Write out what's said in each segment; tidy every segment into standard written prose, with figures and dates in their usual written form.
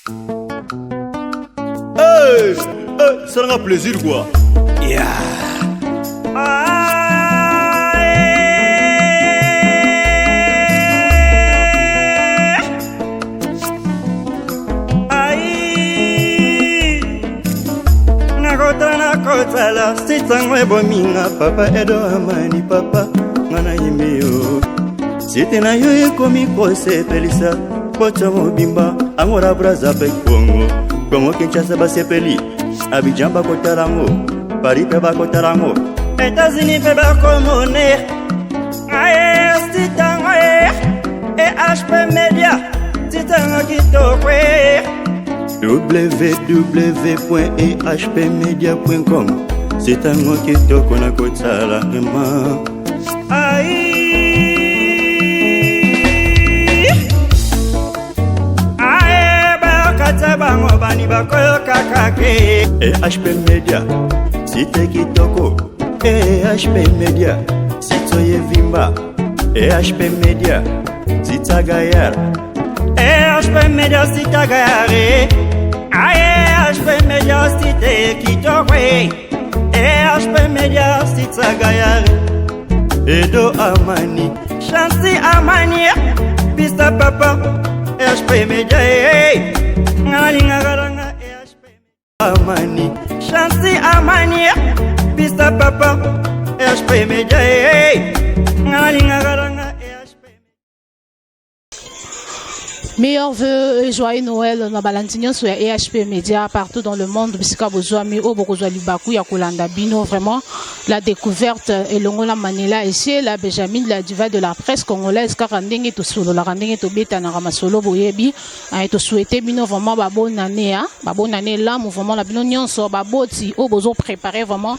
Hey, ça sera plaisir quoi. Yeah. Nakotala sitangwe bominga papa edo amani papa ngana yimio sitina yo ekomi kose pelisa kocha mobimba angora braza pe Kongo Kinshasa basepeli Abidjan bakotarango Paris pe bakotarango États-Unis pe bakomone aye sitangwe HP Media sitangwe kitokwe www.ehpmedia.com c'est un mot qui te connaît comme ça là EHP Media site kitoko EHP Media sitoye vimba EHP Media sitagayar EHP Media sitagayar EHP Media site kitoko EHP Media sitagayar Edo Amani Chansi Amani Pista Papa EHP Media Ngalingaranga EHP Amani Chansi Amani Pista Papa EHP Media Ngalingaranga Meilleurs vœux et joyeux Noël na balantinyo sur EHP Media partout dans le monde bisika bozwami o bokozwa libaku ya kolanda bino vraiment la découverte et longola manela ici la Benjamin la diva de la presse congolaise car ndenge to solo la ndenge to beta na ramasolo boyebi to souhaiter bino vraiment ba bonne année là mouvement la bino nyonso ba boti o bozo préparer vraiment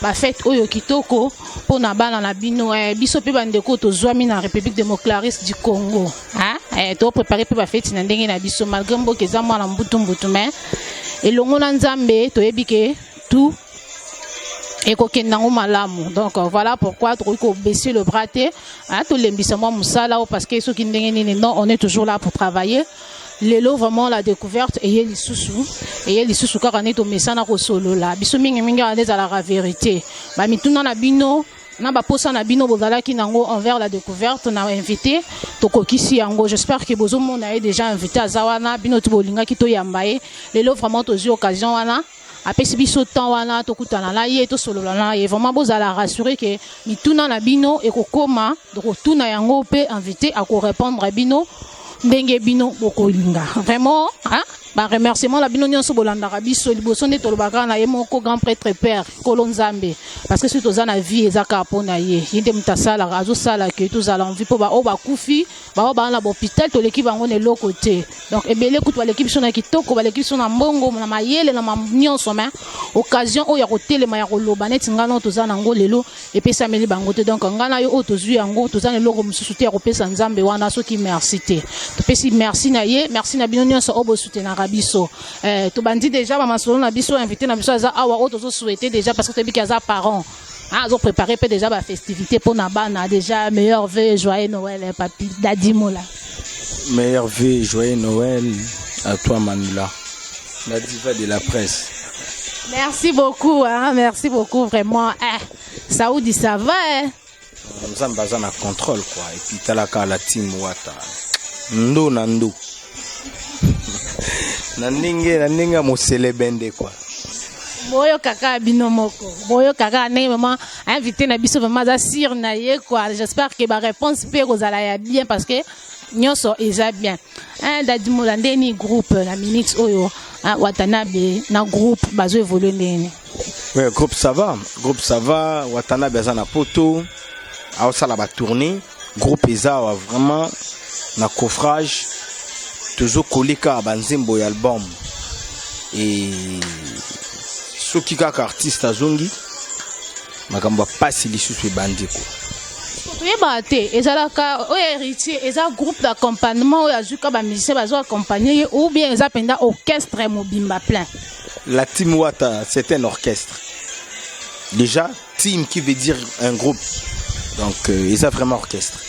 ba fête oyo kitoko pour na bana na bino biso pe bandeko to zwami na République démocratique du Congo to préparer pe ba fête na ndenge na biso malgré mboka za mwana mbutu mais elongo na nzambe to yebike tout et kokendango malamu donc voilà pourquoi to baisser le bras te to lembisa moi musala parce que ceux qui ndenge nini non on est toujours là pour travailler lelo vraiment la découverte et les sous car on est au mesana ko solo la biso mingi mingi à la vérité ba mituna na bino na ba posa na bino bozala ki nango envers la découverte na invité to kokisi yango j'espère que bozo mona est déjà invité à zawana bino to bolinga ki to yambaye lelo vraiment to zi occasion wana apesi biso temps wana to kutana la ye to solo la et vraiment bozala rassurer que mituna na bino e kokoma to tuna yango pe invité à ko répondre bino ndenge bino bokolinga vraiment ba remerciement la bino nyonso bolanda biso liboso ne tolobaka na ye moko grand prêtre père kolonzambe parce que surtout za na vie ezaka pona ye yinde mutasala azo sala que tous ala envie po ba o ba kufi ba o ba na hôpital to l'équipe bango ne lo côté donc ebele kutu ba l'équipe sona kitoko ba l'équipe sona mbongo na mayele na nyonso mais occasion o ya kotele ma ya koloba neti ngana to za na ngo lelo epesa meli bango te donc ngana yo o to zui yango to za ne loko mususu te ya kopesa nzambe wana soki merci te to pesi merci na ye merci na bino nyonso o bo soutenir biso to bandi déjà ba masolo na biso invité na biso aza awa o to souhaiter déjà parce que tebi kaza parents ils ont préparé peut déjà la festivité pour Nabana déjà meilleur vœu joyeux Noël papi Dadimola meilleur vœu joyeux Noël à toi Manula la diva de la presse. Merci beaucoup vraiment Saoudi ça va nous sommes basés en contrôle quoi et puis talaka la team wata ndo nando naninga mosele bende quoi boyo kaka bino moko boyo kaka ne maman invité na biso vraiment za sir na ye quoi j'espère que ba réponse pe kozala ya bien parce que nyonso eza bien Dadimola ndeni groupe na minix oyo Watanabe na groupe bazo évoluer ndeni ouais groupe ça va Watanabe za na poto a sala ba tourner groupe eza vraiment na coffrage toujours collé ka banzembo ya album et soki kaka artiste azongi makambo pasi lisusu ebandi ko yeba te ezalaka o héritier eza groupe d'accompagnement ya zuka ba musicien bazo accompagner ou bien eza penda orchestre mobimba plein. La team Wata c'est un orchestre déjà team qui veut dire un groupe donc eza vraiment orchestre.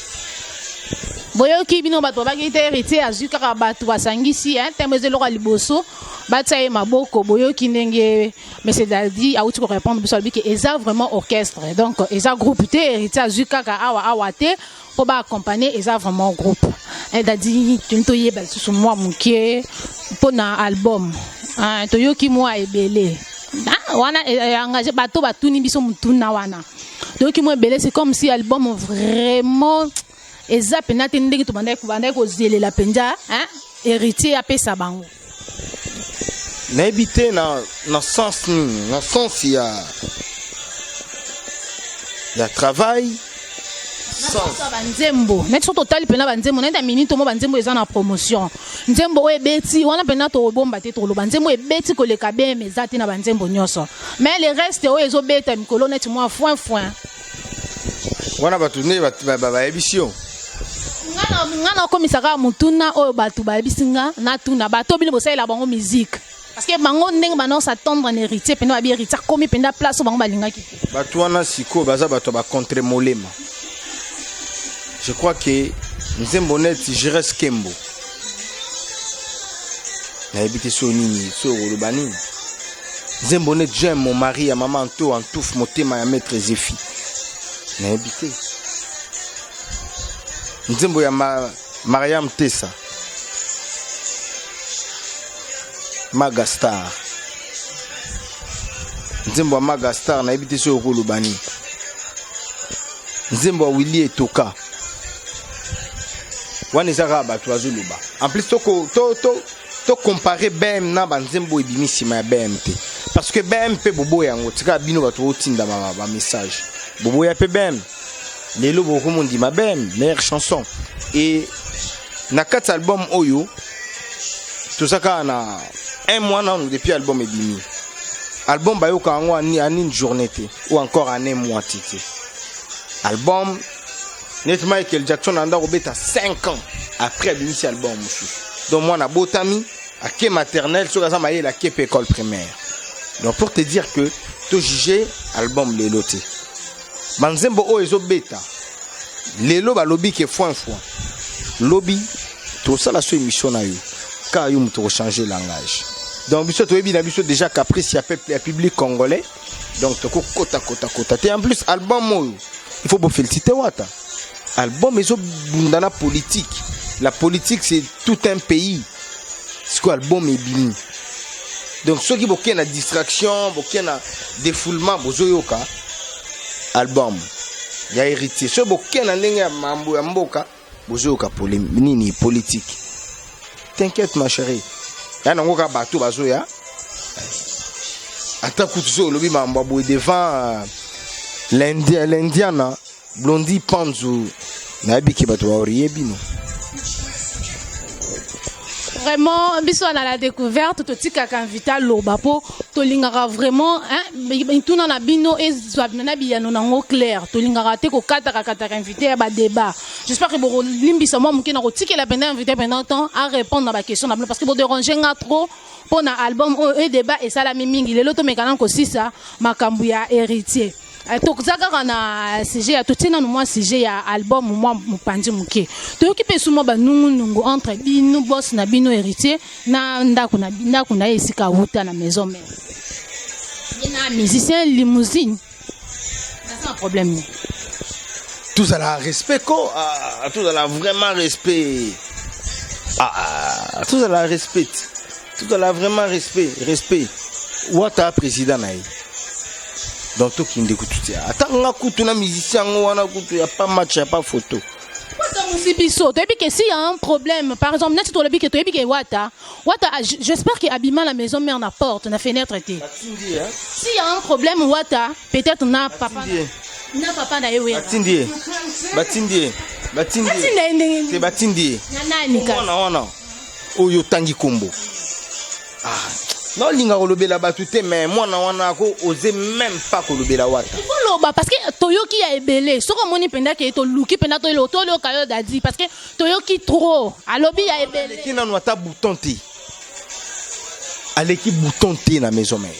boyoki bino bato bakite héritier azwi kaka bato basangisi tembo ezeloko liboso batia ye maboko boyoki ndenge monsieur Dadi auti ko répondre biso alobi ke eza vraiment orchestre donc eza groupe te héritier azwi kaka awa te po baaccompagner eza vraiment groupe Dadi toyeba lisusu mwa moke mpona album toyoki mwa ebele wana engagé bato batuni biso mutuna wana toyoki mwa ebele c'est comme si album vraiment eza pena te ndenge tobandaki kozelela mpenza héritier apesa bango nayebi te na sens nini na sens ya travail banzembo neti so totali mpena banzembo neti minute omo banzembo eza na promotion nzembo oyo ebeti wana mpena tobomba te toloba nzembo ebeti koleka beme eza te na banzembo nyonso mais le reste oyo ezobeta mikolo neti mwa foin wana bato nde bayebisi yo ngana okomisaka mutuna oyo bato bayebisi nga natuna bato bino bosalela bango musique parce que bango ndenge banonsa attendre un héritier mpena babi héritier akomi mpena place oyo bango balingaki te bato wana sikoyo baza bato bacontre molema je crois que nzembo neti Jires Kembo nayebi te so nini so koloba nini nzembo neti j'aime mon mari ya mama nto antouf motema ya maître Zéfi nayebi te nzembo ya Mariam Tessa Magastar nzembo ya Magastar nayebi te so koloba nini nzembo ya Willy Etoka wana ezaka bato bazoloba en plus to comparer BM na banzembo ebimi nsima ya BM te parce que BM mpe boboya yango tika bino bato botinda ba message boboya mpe BM lelo bokomondima BM meilleure chanson et na kati album oyo tozaka na un mois nanu depuis album ebimi album bayoka yango ani journée te ou encore en un mois te album net Michael Jackson anda robeta 5 ans après l'initial album donc moi na botami à quai maternelle sur ça maïe la quai école primaire donc pour te dire que to juger album lelo te banzembo o ezo beta lelo ba lobby ke fois lobby to ça la so émission na yo car yo muto changer langage donc biso to na biso déjà caprice ya peuple public congolais donc to kota te en plus album o il faut féliciter Wata album ezo bundana politique la politique c'est tout un pays c'est quoi album ebini donc ceux qui boké na distraction boké na défoulement bozoyoka album ya héritier ceux boké na ndenge ya mambo ya mboka bozoyoka nini politique t'inquiète ma chérie ya nango ka bato bazoya ata kutuzo lobi mambo boy devant l'indiana Blondie Panzu nabiki bato baoriye bino vraiment biso na la découverte totika kan vital loba po tolingaka vraiment tuna na bino ezwa na biyano nango clair tolingaka te ko kata invité ba débat j'espère que bo limbisa mo mukena ko tikela pendant invité pendant temps à répondre à ba question na parce que bo déranger nga trop pour na album et débat et ça la mingi lelo to mekana ko sisa makambu ya héritier tokuzaka na sujet ya totina no mwa sujet ya album mwa mupandi muke toyoki pe suma banungu entre bino boss na bino héritier na ndako na esika wuta na maison mère ina musicien limousine c'est un problème tout ça la respect ko tout ça la vraiment respect tout ça la respect tout ça la vraiment respect Wata président naï donc tout qui ndekutu atanga kutu na musicien wana kutu ya pas match ya pas photo musibiso to ebi que si y a un problème par exemple net to lebi que to ebi que Wata j'espère que abima la maison mère na porte na fenêtre té si y a un problème Wata peut-être na papa na yewe batindie c'est batindie nani ka wana oyo tangi kombo non linga kolobela batu te mais moi na wana ko oser même pas kolobela Wata koloba parce que toyoki ya ebele soko moni penda ke to luki penda to lo kayo dadi parce que toyoki trop alobi ya ebele kina no ata bouton te aleki bouton te na maison mère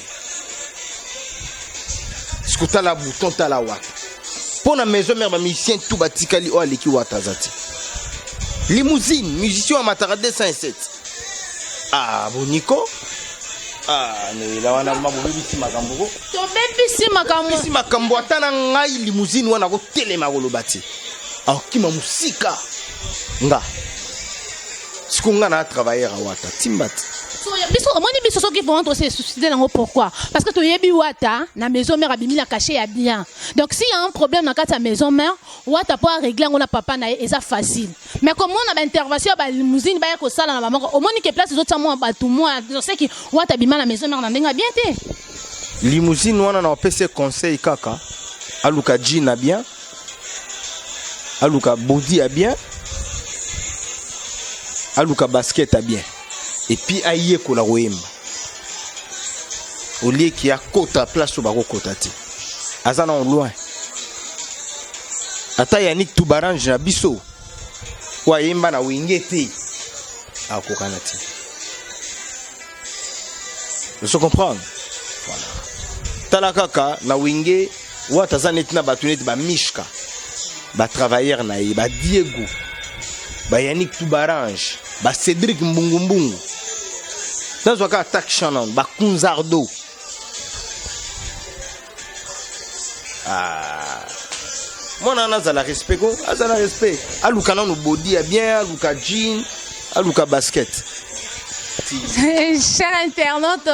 skuta la bouton ta la Wata pour na maison mère ba musicien tout batikali o aleki Wata zati Limousine, musicien à Matara 207. Ah, bon Nico. Ah, mais là on a ma bobi si makambo. To bebi si makambo. Si makambo atana ngai limousine wana ko telema ko lobati. Ah, kima musika. Nga. Sikonga na travailler à Wata Timbat. Biso soki vont se suicider nango pourquoi? Parce que to yebi Wata na maison mère abimi la caché ya bien. Donc s'il y a un problème dans ta maison mère, Wata peut régler ngona papa na eza facile. Mais comme on a intervention ba limousine ba ko sala na maman, au moins que place les autres moi ba tout moi, je sais que Wata bima na maison mère na ndenga bien té. Limousine wana na PC conseil kaka. Aluka jean a bien. Aluka body a bien. Aluka basket a bien. Et puis aïe ko la roemba. Au lieu qu'il y a kota place au baro kotati. Azana on loin. Ata Yannick Toubarange na biso. Kwa yemba na wingete. A kokanati. Vous comprenez? Voilà. Talakaka na winge wata zanet na batunet ba mishka. Ba travailleur na ye ba Diego. Ba Yannick Toubarange. Ba Cédric Mbungu. Dans un cas attaque Shannon, ba Kunzardo. Ah. Moi on a la respect ko, azala respect. Aluka na no body bien, aluka jean, aluka basket. Cher internaute.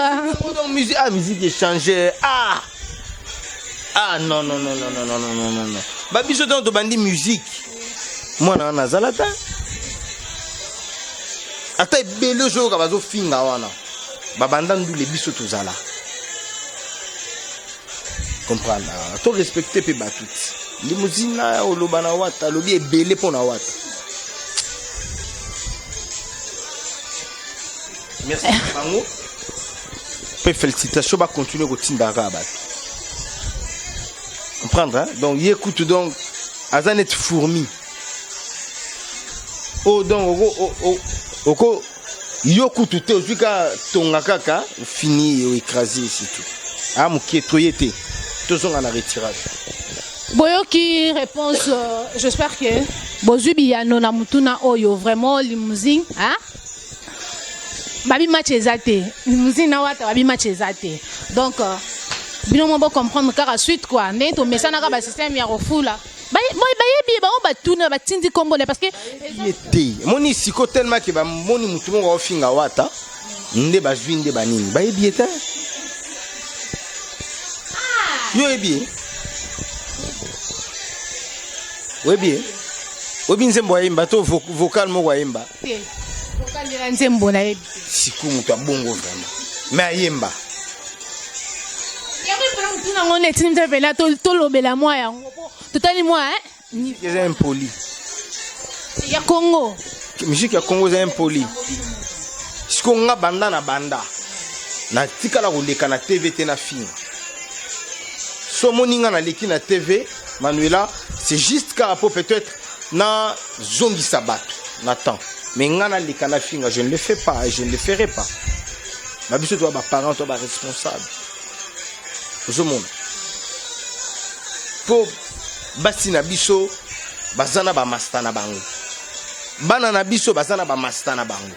Musique échangée. Ah non. Ba biso dans to bandi musique. Moi on a zalata. Ata belo jo ka bazo finga wana. Babanda ndule biso tozala. Comprendre. To respecter pe batut. Limousine na oloba na Wata, lobi ebele pona Wata. Merci Bango. Pe félicitations ba continuer ko tinda ka bat. Comprendre hein? Donc écoute donc azanet fourmi. Oh donc Oko yoku tout ozuka tonga kaka fini écrasé c'est tout. Ah muketoyete. Tozonga na retirage. Boyoki réponse j'espère que bozubi ya nona mutuna oyo vraiment limousine hein? Babi match ezate. Limousine na Wata babi match ezate. Donc bino mo comprendre car suite quoi. Nento mesana ka ba système ya refula. Moi bayebi ba on batuna batindi kombone parce que été moni siko tellement que ba moni mutu mo finga Wata nde ba zwinde ba nini bayebi eta yo ebi webi nzembo yimba to vocal mo wa yimba vocal de nzembo na yebi siko mutu abongo vraiment mais ayemba yako pour mutu na ngone tini mtapela to lobela moi yango totali moi hein c'est impoli ya Congo musique ya Congo c'est impoli siko nga banda na tika la koleka na TV te na film so moninga na leki na TV Manuela c'est juste car peut-être na zongi sabato na temps mais nga na leka na film je ne le fais pas et je ne le ferai pas ma biso toi ba parents toi ba responsable zo monde po basi na biso bazana ba master na bango bana na biso bazana ba master na bango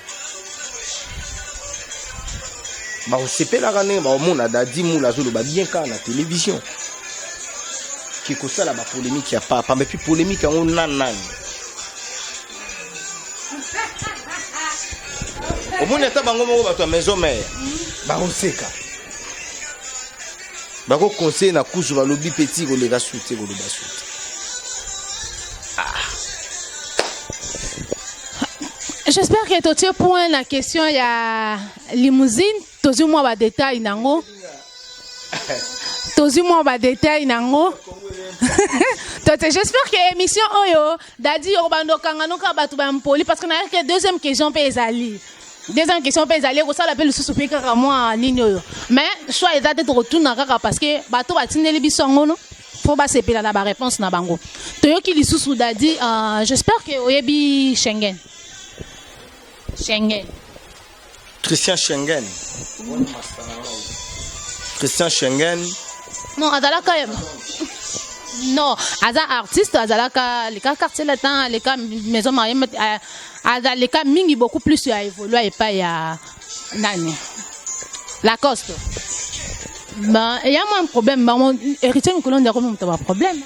ba osepela kane ba omona dadi mula zolo ba bien ka na télévision qui cause la polémique ya papa mais puis polémique on nan omona ta bango moko ba to maison mère ba oseka ba ko conseil na kuzu ba lobi petit ko le ga souté ko le ba souté. J'espère que tu as point la question il y a limousine tozu moi ba détail nango tozu moi ba détail nango j'espère que émission oyo dadi obando kanga no ka batu ba mpoli parce que na que deuxième question pe ezali ko sala pe le susu pe kaka moi nini oyo mais soit ezate to retourna kaka parce que bato batindeli biso ngono faut ba sepela na ba réponse na bango toyoki lisusu dadi j'espère que oyebi Schengen Christian Schengen. Christian Schengen. Non, adala kayem. Non, aza artiste, azalaka les cas quartier latin, les cas maison mariée, aza les cas mingi beaucoup plus ya évoluer et pas ya nani. Lacoste. Ben, il y a un problème, ben mon héritier Nicolas n'a pas de problème.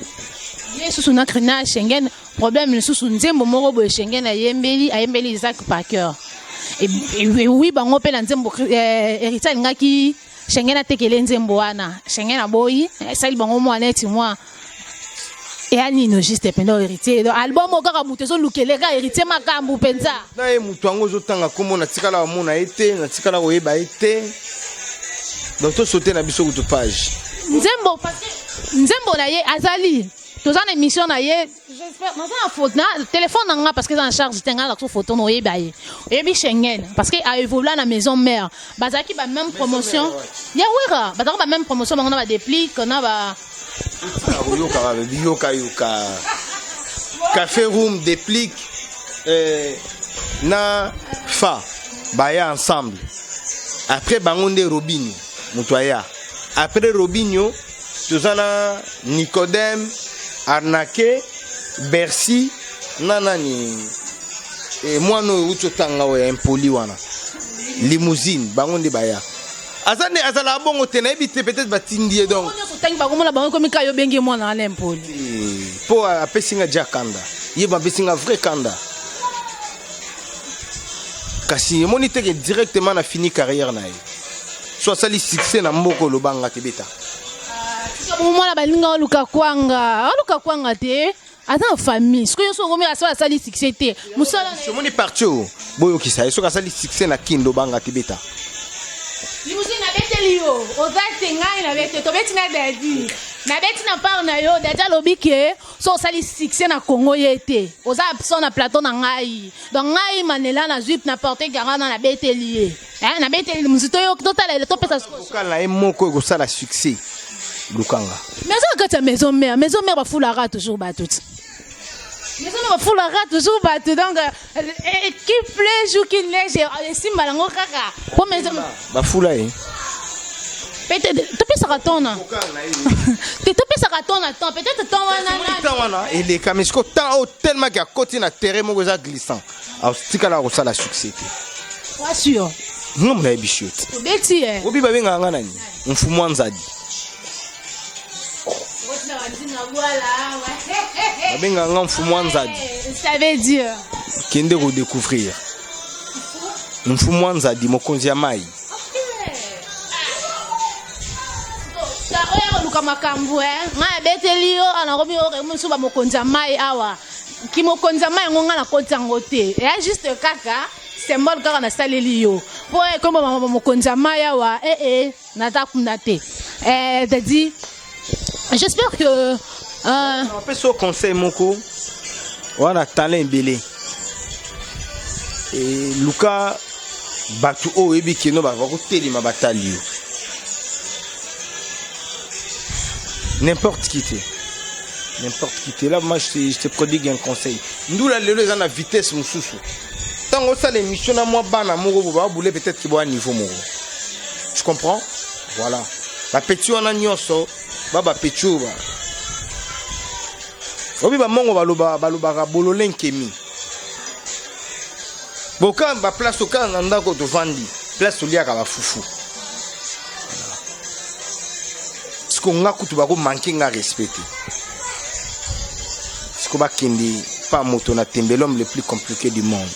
Il sous son crina Schengen, problème sous son nzembo moko bo Schengen ayembeli Isaac Parker. Et oui, ben on peut nzembo héritier ngaki Schengen a tekele nzembo wana. Schengen a boyi, ça il bango mo aneti moi. Et Anino juste pendant héritier. Donc album au kaka mutezo lukele ka héritier makambu penza. Na e mutu ango zotanga komo na tikala mona ete, na tikala oyeba ete. Donc to sauter na biso kutu page. Nzembo parce que Nzembo na ye azali. Tous en émission na ye, j'espère dans un photo na téléphone nga parce que en charge tenga la photo no yeba ye. Yebi Schengen parce que a évolué na maison mère. Bazaki ba même promotion. Ya wera, bazaki ba même promotion on a ba déplique, on a ba yoka café room déplique na fa baya ensemble après bangonde Robinho mutoya après Robinho tozana Nicodème Arnaqué Bercy nanani et moi no utotanga we impoli wana limousine bangonde baya azane azala bongo tena ebite peut-être batindie donc tangi ba komona bango komi kayo bengi moi na l'impoli po apesinga jakanda yeba pesinga vrai kanda kasi monite que directement na fini carrière na ye soit sali succès na mboko lobanga tebeta mwana balinga luka kwanga te ata famille ce que yo so ngomi asa sali succès te musala je moni partout boyo kisa eso ka sali succès na kindo banga tebeta limousine na beteli yo ozate ngai na bete to beti na dadi na beti na par na yo dadi lobi ke so sali succès na Congo yete oza absent na plateau na ngai donc ngai manela na jupe na porter garana na beteli na beteli muzito yo totala to pesa kokala na moko ko sala succès lukanga maison mère ba foulara toujours batut maison mère ba foulara toujours batut donc qui pleut jour qui neige si malango kaka pour maison ba foula peut-être tu peux s'attendre tu peux s'attendre peut-être temps wana et les camisco tant tellement qu'il a côté na terrain mo za glissant a stikala ko sala succès pas sûr non na bichot beti obi ba benga ngana ni mfumu anzadi babenga nga mfumu anzadi ça veut dire kende ko découvrir mfumu anzadi mokonzi ya mai luka makambo nga beteli yo anakomi yo musu ba mokonzi ya mai awa ki mokonzi ya mai ngonga na kotango te ya juste kaka symbole kaka na saleli yo po comme mokonzi ya mai awa nata kuna te dadi j'espère que on peut so conseil moko wana talent belé et luka batu o ebi kino ba ko telima batali n'importe qui là moi je te prodigue un conseil ndula lelo za na vitesse mususu tango ça l'émission na moi bana moko ba boule peut-être ki bo niveau moko tu comprends voilà ba petit on a nyonso baba petit ba obi ba mongo baloba ka bololen kemi boka ba place oka nganda ko to vandi place olia ka ba fufu ko nga kutu ba ko manquer nga respecter ce ko ba kindi pas moto na tembe l'homme le plus compliqué du monde.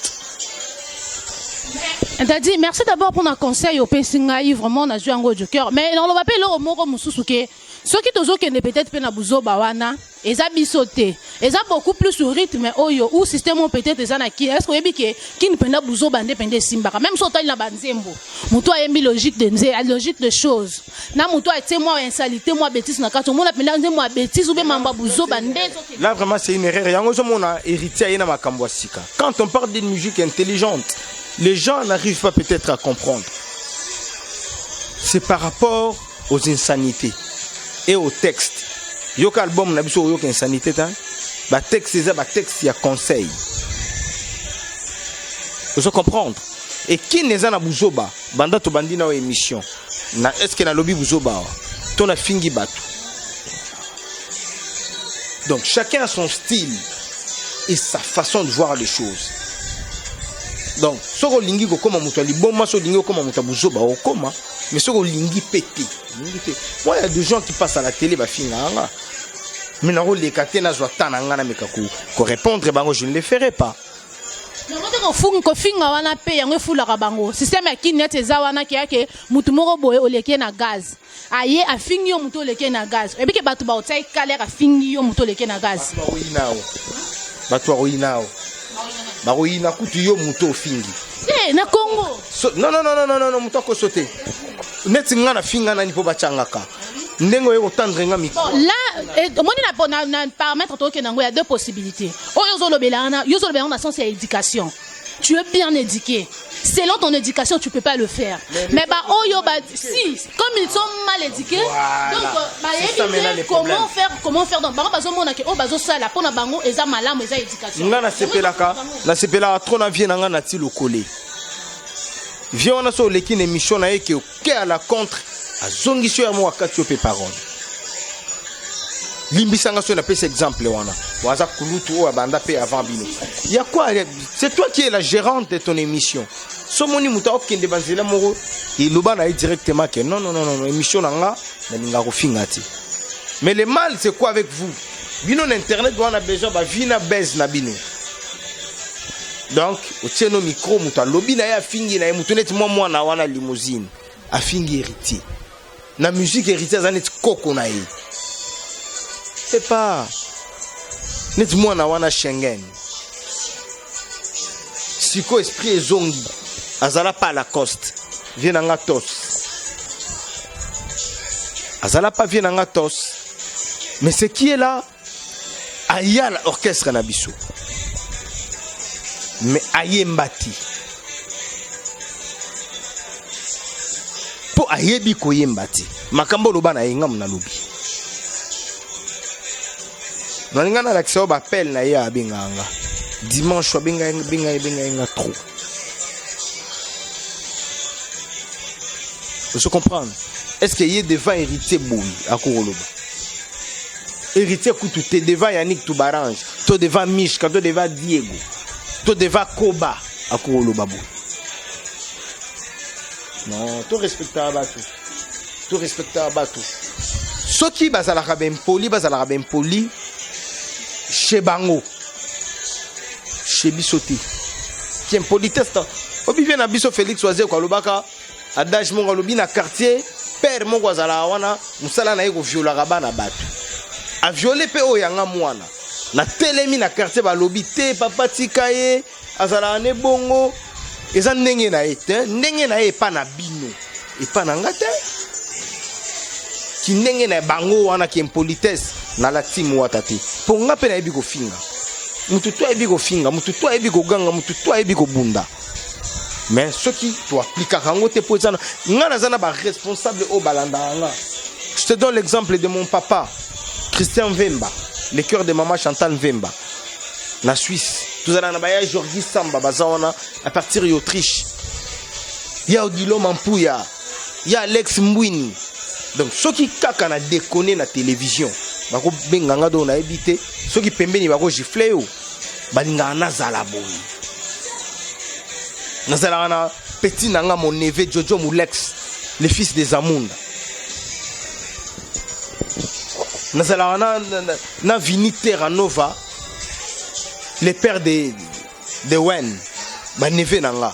T'as dit merci d'abord pour un conseil au Pessingaï vraiment on a joué un gros du cœur mais on va pas le moko mususuke ceux qui tozo que peut-être pe na buzo bawana et ça bisoté et ça beaucoup plus sur rythme oyo ou système peut-être ça na qui est-ce que yebi qui ne penda buzo bande pende simba même so tali na banzembo muto ayembi logique de choses na muto ete moi insalité moi bêtise na kato mona penda nzembo bêtise ou be mamba buzo bande là vraiment c'est une erreur yango zo mona héritier na makambo sika quand on parle d'une musique intelligente les gens n'arrivent pas peut-être à comprendre c'est par rapport aux insanités et au texte. Yo album na biso yo insanité ta ba texte c'est ba texte ya conseil. Vous comprendre et qui n'est na buzoba banda to bandi na émission na est-ce que na lobby buzoba to na fingi batu Donc chacun a son style et sa façon de voir les choses. Donc soko lingi ko koma mutu liboma so lingi ko koma mutu buzoba okoma mais soko lingi pété. Moi il y a des gens qui passent à la télé ba finanga. Mais na le katena zo tana ngana meka ko répondre bango je ne le ferai pas. Ko finga wana pe yango fulaka bango système ya kinet eza wana ki yake mutu moko boye oleke na gaz aye afingi yo mutu oleke na gaz ebi ke batu ba otsai kale ka fingi yo mutu oleke na gaz batu oyinao ba oyina kutu yo mutu ofingi na Congo non mutu ko sauter neti ngana finga na nipo bachangaka ndengo yo tendre nga micro là moni na paramètre to ke nango il y a deux possibilités oyo zolobela na sens ya éducation. Tu es bien éduqué. Selon ton éducation, tu ne peux pas le faire. Mais si, comme ils sont mal éduqués, donc comment faire donc ça la pour bango eza malamu eza éducation. Nga na sepela trop na vie nga na ti le coller. Viens on a so leki une émission na yeke à la contre azongiso ya mo wakati yo pe parole. Limbisanga so na pese exemple wana. Waza kulutu o banda pe avant bino. Il y a quoi? C'est toi qui es la gérante de ton émission. Somoni muta okende banzela moko il loba na directement que non émission nanga na ninga ko fingati. Mais le mal c'est quoi avec vous? Bino na internet wana besoin ba vina base na bino. Donc au tieno micro muta lobi na ya fingi na mutu net moi na wana limousine. A fingi héritier. Na musique héritier zanet koko na ye. C'est pas net moi na wana Schengen. Siko esprit zongi azala pas la coste vient en tos azala pas vient en tos mais ce qui est là aya l'orchestre na biso mais aye mbati po ayebi ko yembati makambo loba na yenga mna lobi nalinga na l'accès ba appel na ya binganga dimanche benga trop. Vous se comprendre? Est-ce qu'il y a des vents héritiers boui à Kouroloba? Héritier Koutou, tu devant Yannick Toubarange, tu devant Mishka, tu devant Diego, tu devant Koba à Kouroloba. Non, tu respectes Abatou. Tu respectes Abatou. Ce qui bazala ben poli, chez Bango, chez Bissoti. Tiens, politesse. Obi vient à Bisso Félix Oazé Kwalobaka. Adage mon lobi na quartier père mon azala wana musala na yeko viola bana batu a violer pe o yanga mwana na telemi na quartier ba lobi te papa tikaye azala ne bongo eza ndenge na ete ndenge na e pa na bino e pa na ngate ki ndenge na bango wana ki impolitesse na la timu watati po nga pe na ebi ko finga mutu to ebi ko finga mutu to ebi ko ganga mutu to ebi ko bunda. Mais ceux qui appliquent à Rango te posent, responsable au Balandanga. Je te donne l'exemple de mon papa, Christian Vemba, le cœur de maman Chantal Vemba, la Suisse. Tout à l'heure, Jordi Samba, Bazawana, à partir d'Autriche. Il y a Odilo Mampouya, il y a Alex Mbouini. Donc ceux qui kakana déconné la télévision, bako benganga do na habité, ceux qui pembeni bako gifleo, balinga nazala boy. Nazalana petit nanga mon neveu Jojo Moulex, le fils des Amunda. Nazalana na Vini Terranova, le père de Wen, ma neveu nanga.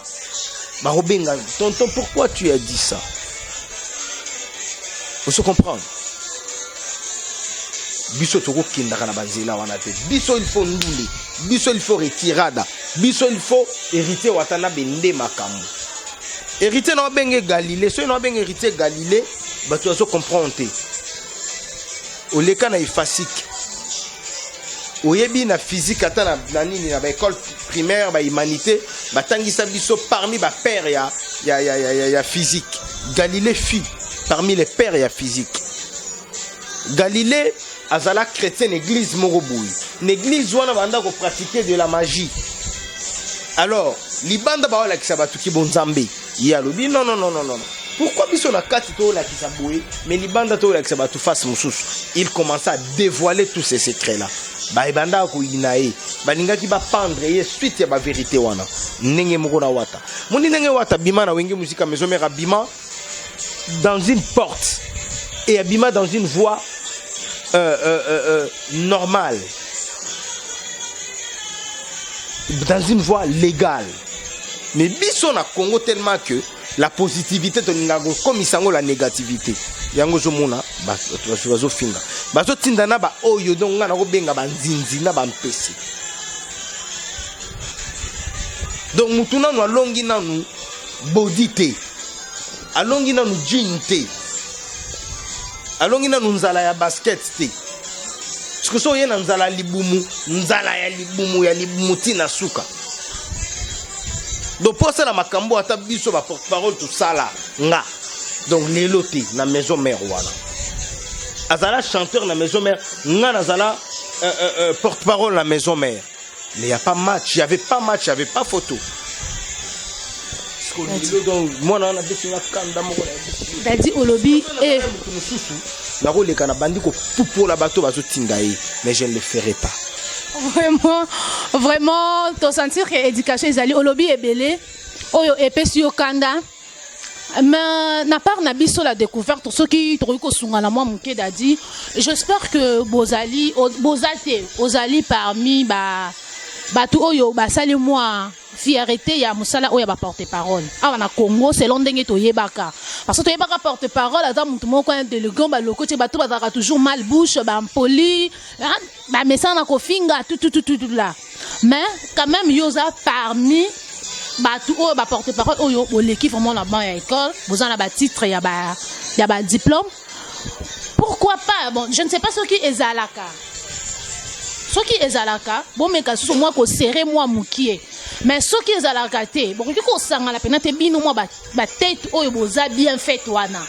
Ma Robinga, tonton, pourquoi tu as dit ça? Vous se comprendre? Biso toko kindaka na banzela wana te. Biso il faut ndule. Biso il faut retirada. Biso il faut hériter watana bende makambo. Hériter na benge Galilée, so na benge hériter Galilée, ba tu vas comprendre te. Oleka na ifasik. Oyebi na physique ata na nini na ba école primaire ba humanité, ba tangisa biso parmi ba père ya physique. Galilée fut parmi les pères ya physique. Galilée azala chrétien église moroboui. L'église wana banda ko pratiquer de la magie. Alors, libanda ba wala kisabatu ki bonzambe. Ya lobi non. pourquoi biso na kati to la kisaboé mais libanda to la kisabatu face mususu il commença à dévoiler tous ces secrets là ba ibanda ko inae balingaki ba pendre ye suite ya ba vérité wana ndenge moko na wata mundi ndenge wata bima na wenge musique maison mère bima dans une porte et abima dans une voie normale dans une voie légale. Mais biso na Congo tellement que la positivité comme isango la négativité. Yango zomona bazo finga. Bazo tindana ba oyo donc ngana ko benga ba nzinzi na ba mpesi. Donc mutuna no alongi nanu body te. Alongi nanu jean te. Alongi nanu nzala ya basket te. Parce que so yena nzala libumu, nzala ya libumu tina suka. Donc pour ça la makambo ata biso ba porte-parole tout ça là nga. Donc leloté na maison mère wana. Azala chanteur na maison mère, nga nazala porte-parole na maison mère. Mais il y a pas match, il y avait pas match, il y avait pas photo. Donc moi na biso na kanda moko la. T'as dit Olobi et nakoleka na bandi ko pupola bato bazotinda ye mais je ne le ferai pas. Vraiment to sentir que éducation ezali Olobi ebele oyo epesi yo kanda mais na part na biso la découverte ceux qui trouvait ko sunga na moi muke dadi j'espère que bozali bozate ozali parmi bato oyo basali moi fierté ya musala oyo ba porte-parole awa na Congo selon ndenge to yebaka parce que to yebaka porte-parole ata mutu moko un délégué ba loko te bato bazaka toujours mal bouche ba impoli ba message na kofinga tout là mais quand même yoza parmi bato oyo ba porte-parole oyo boleki vraiment na ban ya école bozana ba titre ya ba diplôme pourquoi pas bon je ne sais pas ce qui ezalaka soki ezalaka bon meka susu moi ko serrer moi mukie mais soki ezalaka te bon ko sangala pena te bino moi ba tête oyo boza bien fait wana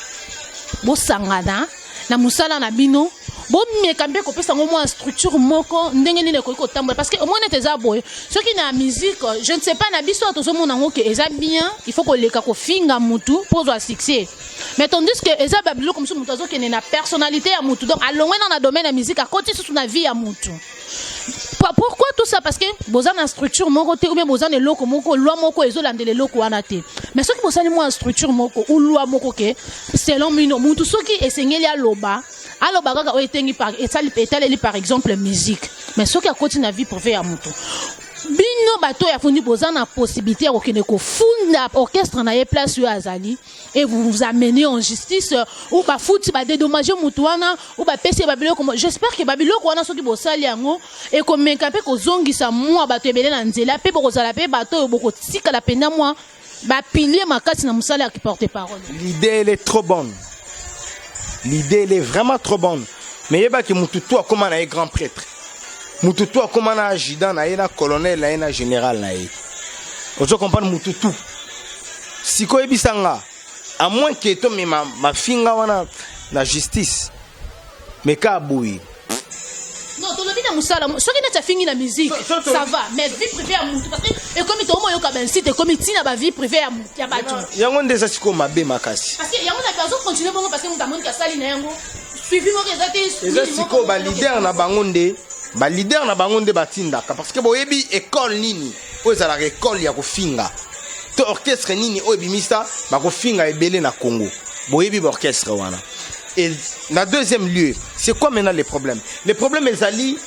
bo sangana na musala na bino bon meka mpe ko pesa moi structure moko ndenge nini ko tambola parce que au moins eza boy soki na musique je ne sais pas na biso to zo mona ngoke eza bien il faut ko leka ko finga mutu pour avoir succès mais tandis que eza babilo comme ça mutu zo kene na personnalité ya mutu donc alongwe dans la domaine de la musique à côté sur na vie ya mutu. Pourquoi tout ça? Parce que bozan na structure moko te ou bien bozan eloko moko loi moko ezolande eloko wana te. Mais soki bozali mo structure moko ou loi moko ke selon mino mutu soki esengeli aloba kaka o etengi par etali par exemple musique. Mais soki a côté na vie privée ya mutu. Bino bato ya fundi bozan na possibilité ya kokene ko funda orchestre na ye place yo azali et vous amenez en justice ou ba futi ba dédommager mutu wana ou ba pesi babilo comme j'espère que babilo wana soki bosali yango et ko menka pe ko zongisa moi bato ebele na nzela pe boko zala pe bato boko tika la pena moi ba pilier makati na musala qui porte parole. L'idée elle est trop bonne. L'idée elle est vraiment trop bonne. Mais yeba que mutu toi comme un grand prêtre. Mututu akoma na adjudant na ye na colonel na ye na général na ye. Ozo comprendre mututu. Siko ebisanga à moins que to me ma finga wana na justice. Mais ka boui. Non, to lobi na musala, soki na ta fingi na musique, ça va, mais vie privée à mutu parce que et comme to mo yo ka ben site comme tina ba vie privée à mutu ya bato. Yango ndeza siko mabe makasi. Parce que yango na personne continuer bongo parce que mutu amoni ka sali na yango. Suivi mo rezate. Eza siko ba leader na bangonde. Ba leader na bangonde batindaka parce que boyebi école nini o ezala école ya kofinga to orchestre nini o ebimisa ba kofinga ebele na Congo boyebi ba orchestre wana. Et na deuxième lieu c'est quoi maintenant les problèmes ezali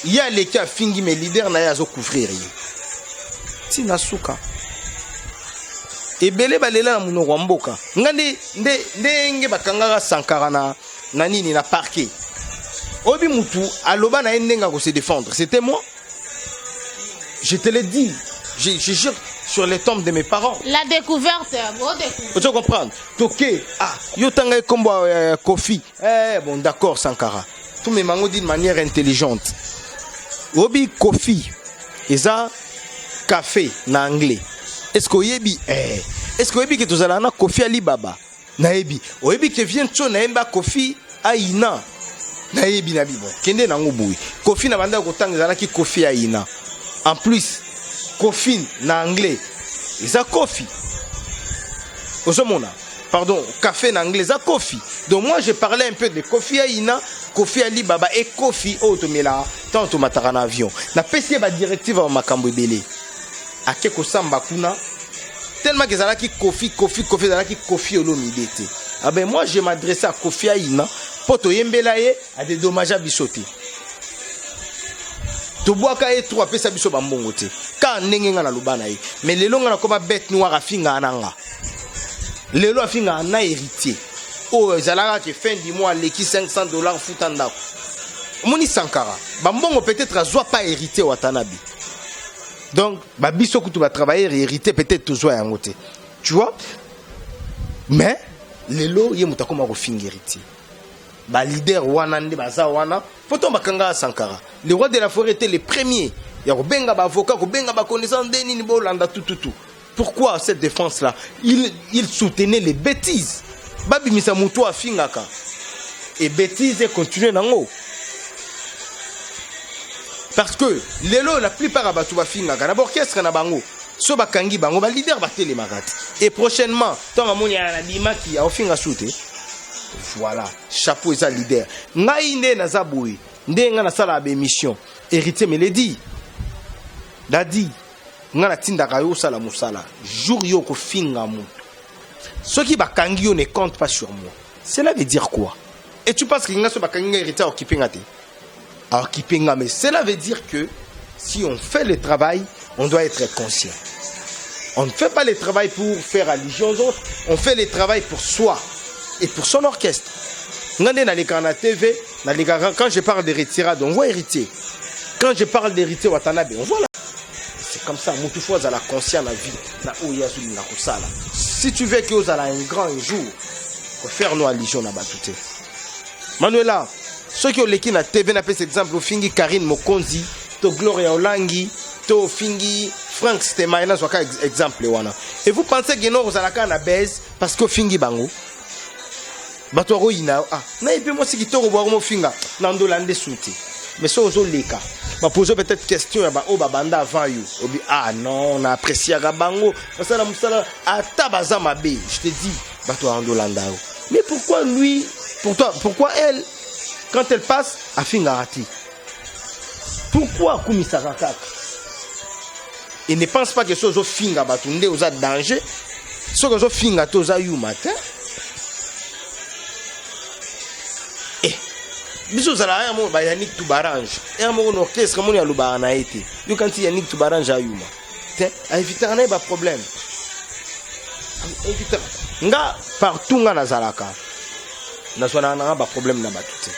il y a les cas fingi mais leader na ya zo couvrir ye tina suka ebele balela na munoko mboka ngande ndenge bakangaka Sankara na nini na parquet. Obi Moutou, aloba na endenga ko se défendre. C'était moi. Je te l'ai dit. Je jure sur les tombes de mes parents. La découverte, tu comprends? Toké, yo tanga kombo Kofi. Bon d'accord Sankara. Tous mes mango d'une manière intelligente. Obi Kofi, eza café na anglais. Est-ce que yebi est-ce que yebi que tozala na Kofi Alibaba? Na yebi. Oyebi que vient tso na emba Kofi Aina. Na yebi na bibo kende na ngoboui Kofi na banda ko tangana ki Kofi Aina en plus Kofi na anglais eza Kofi osomona pardon, café en anglais, ça Kofi. Donc moi je parlais un peu de Kofi Aina, Kofi Ali Baba et Kofi Otomela, tant au matara en avion. Na pesi ba directive en makambo belé. Ake ko samba kuna. Tellement que ça qui Kofi ça qui Kofi Olomidete. Ah ben moi je m'adressais à Kofi Aina pour to yembelaye à des dommages à bisoté. Toboaka et trois pesa biso bambongo te. Ka ndenge nga na lubana yi. Mais lelo nga na koma bête noire afinga ananga. Lelo afinga ana héritier. Oh zalaka ke fin du mois leki $500 futanda. Moni Sankara. Bambongo peut-être azwa pas hérité Watanabe. Donc ba biso kutu ba travailler hérité peut-être tozwa yango te. Tu vois? Mais lelo ye mutakoma ko finga héritier. Ba leader wana nde baza wana poto makanga Sankara. Le roi de la forêt était le premier. Il y a benga ba avocat, benga ba connaissant deni ni bolanda tout. Pourquoi cette défense là? Il soutenait les bêtises. Babi misa muto afingaka. Et bêtises et continuer nango. Parce que lelo la plupart abatu ba fingaka. D'abord qu'est-ce na bango? So ba kangi bango ba leader ba télé marati. Et prochainement, tant amoni na bima ki a ofinga soute. Voilà, chapeau et ça leader. Ngai nde na zaboué, nde nga na sala ba émission. Héritier me le dit. Dadi, nga na tinda kayo sala musala. Jour yo ko finga mutu. Ceux qui ba kangi yo ne comptent pas sur moi. Cela veut dire quoi? Et tu penses que nga so ba kangi héritier occupé ngate? Occupé nga, mais cela veut dire que si on fait le travail, on doit être conscient. On ne fait pas le travail pour faire allusion aux autres, on fait le travail pour soi. Et pour son orchestre. Quand je parle d'héritier, on voit héritier. Quand je parle d'héritier Watanabe, on voit là. C'est comme ça, Moutoufoua a la conscience de la vie. Si tu veux que vous ayez un grand jour, il faut faire nos allusions là-bas. Manuela, ceux qui ont l'équipe na TV, on appelle cet exemple, Fingi Karine Mokonzi, to Gloria Olangi, to Fingi Frank Stemaina, c'est un exemple. Et vous pensez que nous allons la baise parce que Fingi Bango. Batoro ina na ipe mo sikitoko bwa mo finga na ndolande souti mais so zo leka ba poser peut-être question ya ba o ba banda avant you obi non on a apprécié bango parce que musala ata baza mabe je te dis bato ndolanda mais pourquoi lui pourquoi elle quand elle passe a finga rati pourquoi kumisa kaka et ne pense pas que so zo finga bato nde oza danger so que zo finga to za you matin. Biso zala ya mo ba Yannick Toubarange ya mo no orchestre mo ya luba na été yo quand Yannick Toubarange ayuma te a éviter na ba problème éviter nga partout nga nazalaka na sona na ba problème na batute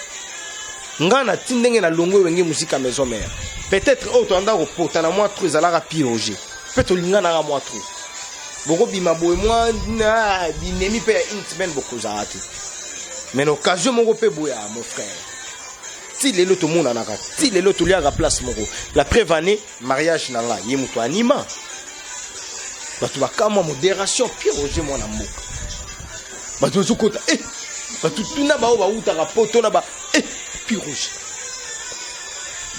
nga na tindenge na longo wenge musique maison mère peut-être auto anda ko porta na moi trop zalaka piroger peut-être linga na moi trop boko bima boy moi na binemi pe une semaine boko zati mais l'occasion mon pe boya mon frère. Si les lots tout le monde en a si les lots tout à place moko la prévanée mariage nanga yemuto anima batu bakama modération pire oje mon amour batu zokota batu tuna ba ba uta rapoto na ba pire oje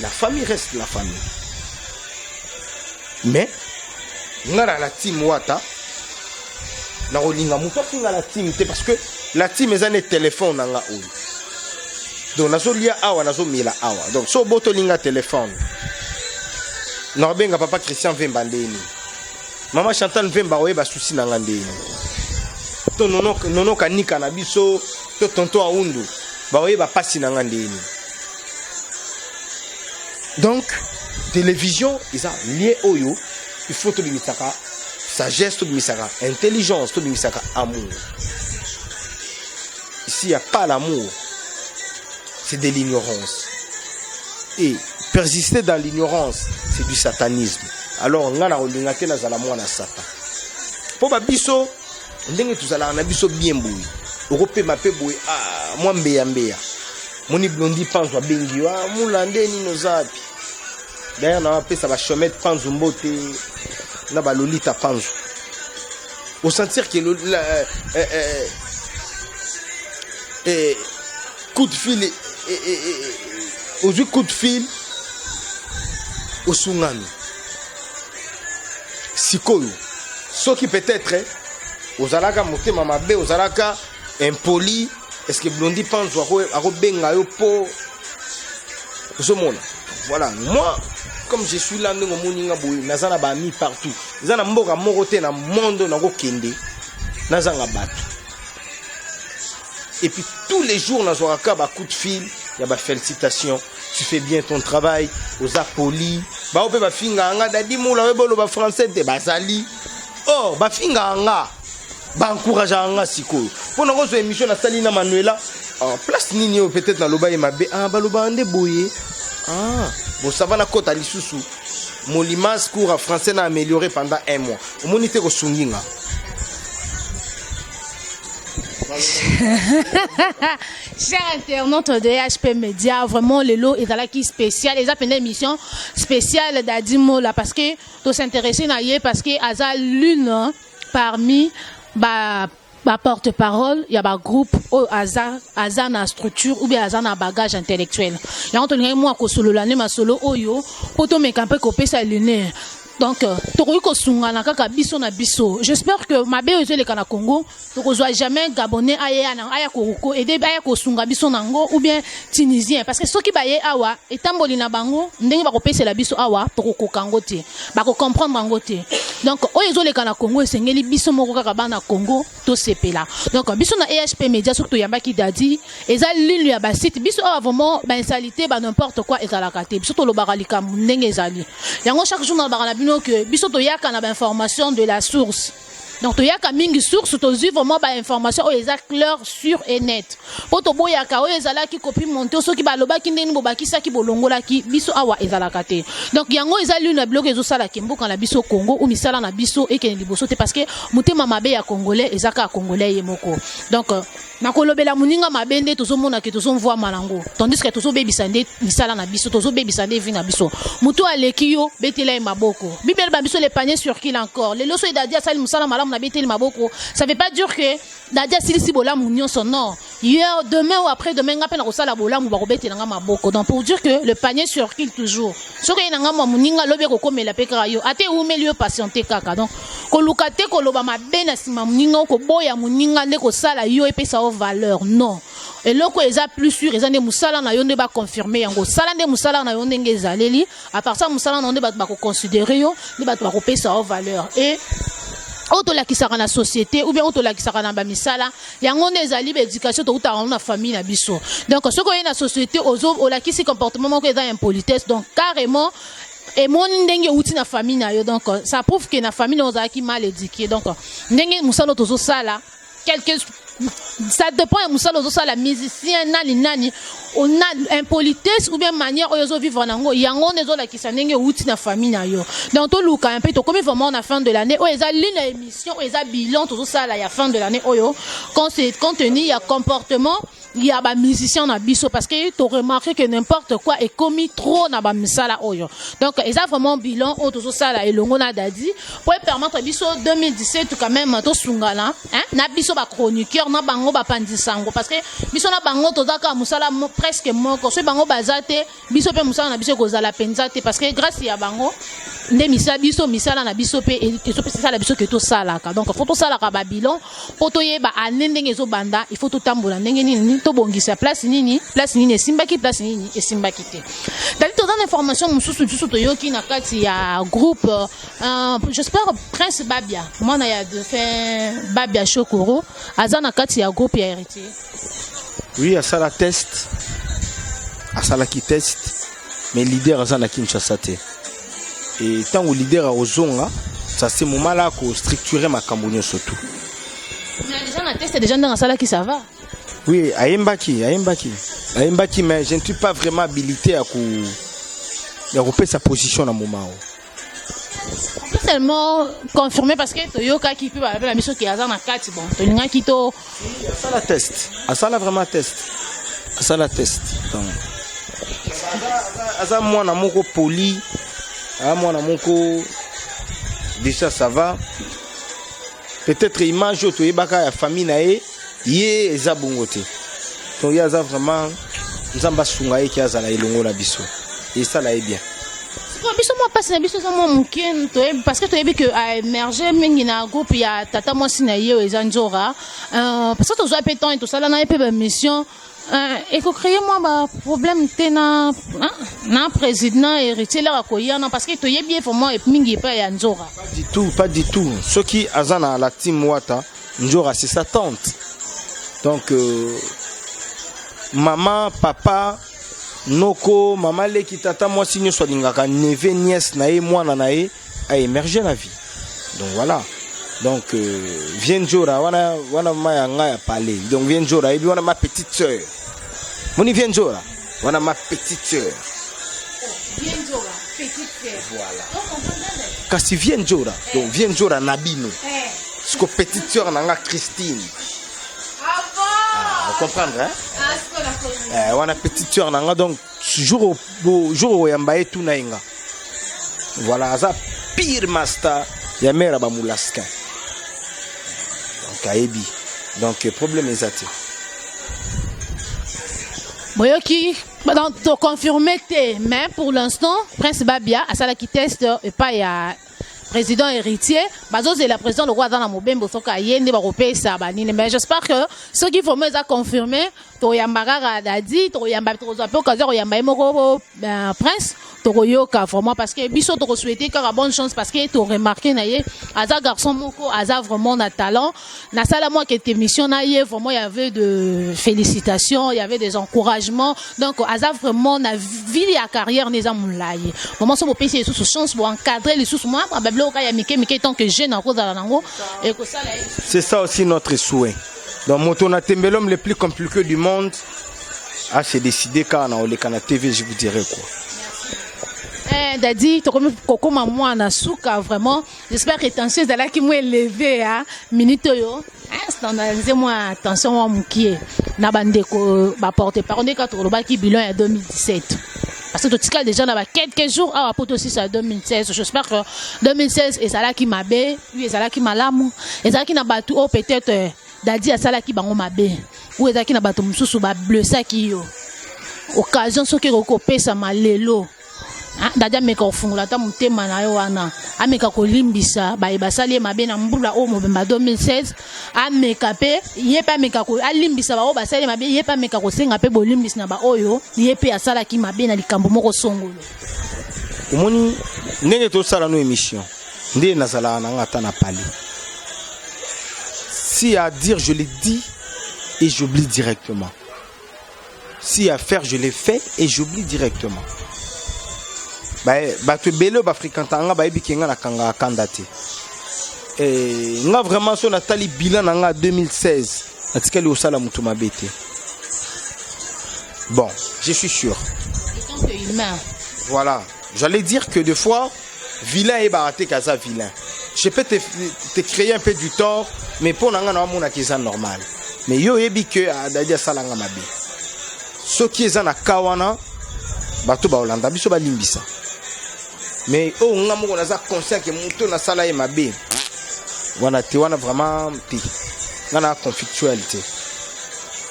la famille reste la famille mais ngara la team wata na rolinga muto finga la team te parce que la team ezane téléphone nanga oyo. Donc nazo lia awa nazo mila awa. Donc so boto linga téléphone. Norbenga papa Christian Vemba ndeni. Maman Chantal Vemba oyeba souci nanga ndeni. To nono kanika na biso to tonto aundu. Ba oyeba pasi nanga ndeni. Donc télévision isa lié oyo, il faut to bimisaka sagesse to bimisaka intelligence to bimisaka amour. Ici il y a pas l'amour. C'est de l'ignorance. Et persister dans l'ignorance, c'est du satanisme. Alors, on a un na Satan. Pour Babiso, on a tous na biso bien boui. Europe ma pe boui, moi mbeya. Moni blondi pense wa bengi, moulande ni nozapi. D'ailleurs, on a appelé ça va chemet panzo mbote, na ba lolita panzo. Au sentir que coup de fil aux coups de fil au tsunami sikoyo ce qui peut-être ozalaka motema mabe ozalaka impoli est-ce que Blondie pense ako benga yo po zomona voilà moi comme je suis là ndenge moninga boye nazana ba ami partout nazana mboka moko te na monde nako kende nazanga bato et puis tous les jours nazwaka ba coup de fil ya ba félicitations tu fais bien ton travail oza poli ba ope ba finga nga dadi mola webolo ba français te bazali oh ba finga nga ba encourage nga sikoyo pona ko zo émission na sali na Manuela en place nini peut-être na loba e mabe ah ba loba ande boye ah bon ça va na kota lisusu Molimas cours à français na amélioré pendant 1 mois au monité ko sunginga. Chers internautes de HP Média, vraiment le lot est là qui spécial. Ils ont une émission spéciale d'Adimo là parce que tout s'intéresser na yé parce que Aza l'une parmi ba porte-parole, il y a un groupe Aza na structure ou bien Aza na bagage intellectuel. Il y a un moi ko solo l'année ma solo oyo poto me camper copé sa lune. Donc, j'espère que ma belle les Kana Congo, ne soit jamais gabonais aya Koroko et des baya kosunga biso nango ou bien tunisien parce que ceux qui baye awa et tambolina bango ndenge ba kopesa la biso awa to ko kangote ba ko comprendre bangote. Donc, oyezo les Kana Congo esengeli biso moko kaka bana Congo to sepela. Donc, biso na EHP Média surtout yamba ki dadi eza lilu ya ba site biso awa vraiment ba insalité ba n'importe quoi ezalaka te. Biso to lo baralika ndenge ezali. Yango chaque jour na barala que biso to yaka na ba information de la source. Donc to yaka mingi source to zi vraiment ba information o eza clair sûr et net. Po to boyaka o ezala ki copie monter so ki ba loba ki ndeni bobaki sa ki bolongola ki biso awa ezala kate. Donc yango ezali na bloc ezo sala ki mboka na biso Congo ou misala na biso e ke liboso te parce que mutema mabe ya congolais ezaka congolais yemoko. Donc na kolobela muninga mabende tozo mona ke tozo mvoa malango tandis que tozo bebisande misala na biso tozo bebisande vi na biso mutu aleki yo betela e maboko bibel ba biso le panier sur qui encore les loso dadia sali musala malamu na betela maboko ça veut pas dire que dadia silisi bola munyon son non hier demain ou après demain ngapena ko sala bola mu ba ko betela nga maboko donc pour dire que le panier sur qui toujours soko ina nga muninga lobe ko komela peka yo ate ou melio patienter kaka donc ko lukate ko loba mabena sima muninga ko boya muninga ne ko sala yo epesa valeur non et loko eza plus sûr eza ne musala na yo ne ba confirmer yango sala nde musala na yo ndenge ezaleli à part ça musala na nde ba ko considérer yo ne ba ko pesa valeur et auto la kisaka na société ou bien auto la kisaka na ba misala yango ne ezali ba éducation to uta na famille na biso donc ce ko na société ozo la kisi comportement moko eza impolitesse donc carrément et mon ndenge outi na famille na yo donc ça prouve que na famille on a qui mal éduqué donc ndenge musala tozo sala quelque ça dépend de musala ozo sala musicien nani on a impolitesse ou bien manière ozo vivre nango yango nezo la kisa ndenge outi na famille na yo donc to luka un peu to comme vraiment na fin de l'année o eza ligne émission o eza bilan tozo sala ya fin de l'année oyo quand c'est contenu ya comportement il y a ba musicien na biso parce que tu remarqué que n'importe quoi est commis trop na ba misala oyo donc eza vraiment bilan o tozo sala elongo na dadi pour permettre biso 2017 quand même to sungala hein na biso ba chroniqueur na bango ba pandisango parce que biso na bango tozaka musala presque moko so bango bazate biso pe musala na biso kozala penzate parce que grâce ya bango nde misala na biso pe et so pe ça la biso que to sala ka donc faut to sala ka ba bilan pour to yeba anendenge zo banda il faut to tambola ndenge nini to bongisa place nini esimbaki place nini esimbaki te dali to dans information mususu to yoki na kati ya groupe j'espère Prince Babia mwana ya de fin Babia Shokoro azana kati ya groupe ya héritier oui à ça la test à ça la qui test mais leader azana Kinshasa te et tant que leader a ozonga ça c'est moment là ko structurer makambo nyonso tout mais déjà na test déjà dans ça là qui ça va. Oui, Ayembaki, mais je ne suis pas vraiment habilité à couper sa position dans le moment. On peut seulement confirmer parce que Toyoka qui peut avoir la mission qui est dans la carte, bon, Toninga qui to. Ça la test, ça la vraiment test, ça la test. Ça moi na moko poli, moi na moko déjà ça va. Peut-être image au Toyebaka la famille nae. Yé eza bongote donc ya za vraiment nzamba sunga ki azala ilongo na biso et ça là est bien ko biso moi passe na biso mo muke to parce que to yebi que a émerger mingi na groupe ya tata moi sina ye ezanjora parce que to zo pe temps et tout ça là na pe mission et que créer moi ba problème tena na président héritier là ko yana parce que to yebi il faut moi mingi pa ya njora pas du tout ce qui azana la team Wata njora c'est sa tante donc maman papa noko mama leki tata moi sinyo so lingaka neve nièce na ye mwana na ye a émerger la vie donc voilà donc vient Jora wana maya nga ya parler donc vient Jora et puis wana ma petite sœur moni vient Jora wana ma petite sœur vient Jora petite sœur voilà kasi vient Jora donc vient Jora nabino ce que petite sœur nanga Christine vous comprendre hein wana petite sœur nanga donc jour au yambaye tout nainga voilà ça pire master ya mère ba mulaska donc ayebi donc problème ezati boyoki donc to confirmer mais pour l'instant Prince Babia asala ki test et pas ya président héritier bazoze la président le roi dans la mobembo soka yende ba kopesa banine mais j'espère que ceux qui vont me confirmer to yambara dadi to yamba to zo pe okazo yamba moko prince to yoka vraiment parce que biso to souhaiter ka bonne chance parce que to remarqué na ye aza garçon moko aza vraiment na talent na sala moi que émission na ye vraiment il y avait de félicitations il y avait des encouragements donc aza vraiment na vie ya carrière neza mulai moment so pesi sous chance pour encadrer les sous moi tant que jeune en cause et que ça c'est ça aussi notre souhait donc moto na tembelom le plus compliqué du monde a se décider quand on est na TV je vous dirais quoi Dadi to comme koko maman na souka vraiment j'espère que tension est là qui m'a élevé hein minute yo standardiser moi attention moi mukie na bandeko ba porter parole de 4 ba ki bilan en 2017 parce que tu déjà dans quelques jours à rapport aussi ça 2016 j'espère que 2016 et ça là qui m'a bé oui et ça là qui m'a l'amour et ça qui n'a pas tout peut-être Dadi à ça là qui bango m'a bé ou et ça qui n'a pas tout mususu ba bleu ça qui yo occasion ce qui recoper ça malelo dada meka ofungula ta mutema na yo wana ameka kolimbisa basali mabe na mbula o mobemba 2016 ameka pe yepa meka ko alimbisa ba o basali mabe yepa meka ko senga pe bolimbisa na ba oyo yepe asala ki mabe na likambo moko songolo omoni ndenge to sala no émission ndé nazala na ngata na pali si à dire je l'ai dit et j'oublie directement si à faire je l'ai fait et j'oublie directement bato belo ba fréquentanga ba yebi kenga na kanga kandate et nga vraiment so na tali bilan nga 2016 atikali osala mutu mabete bon je suis sûr voilà j'allais dire que des fois vilain et baraté kaza vilain je peux te créer un peu du tort mais pour nga na mona kiza normal mais yo yebi que adadia sala nga mabe so qui est na kawana bato ba olanda biso ba limbisa mais oh nga moko naza conscient que muto na sala ye mabe wana te wana vraiment te ngana conflictualité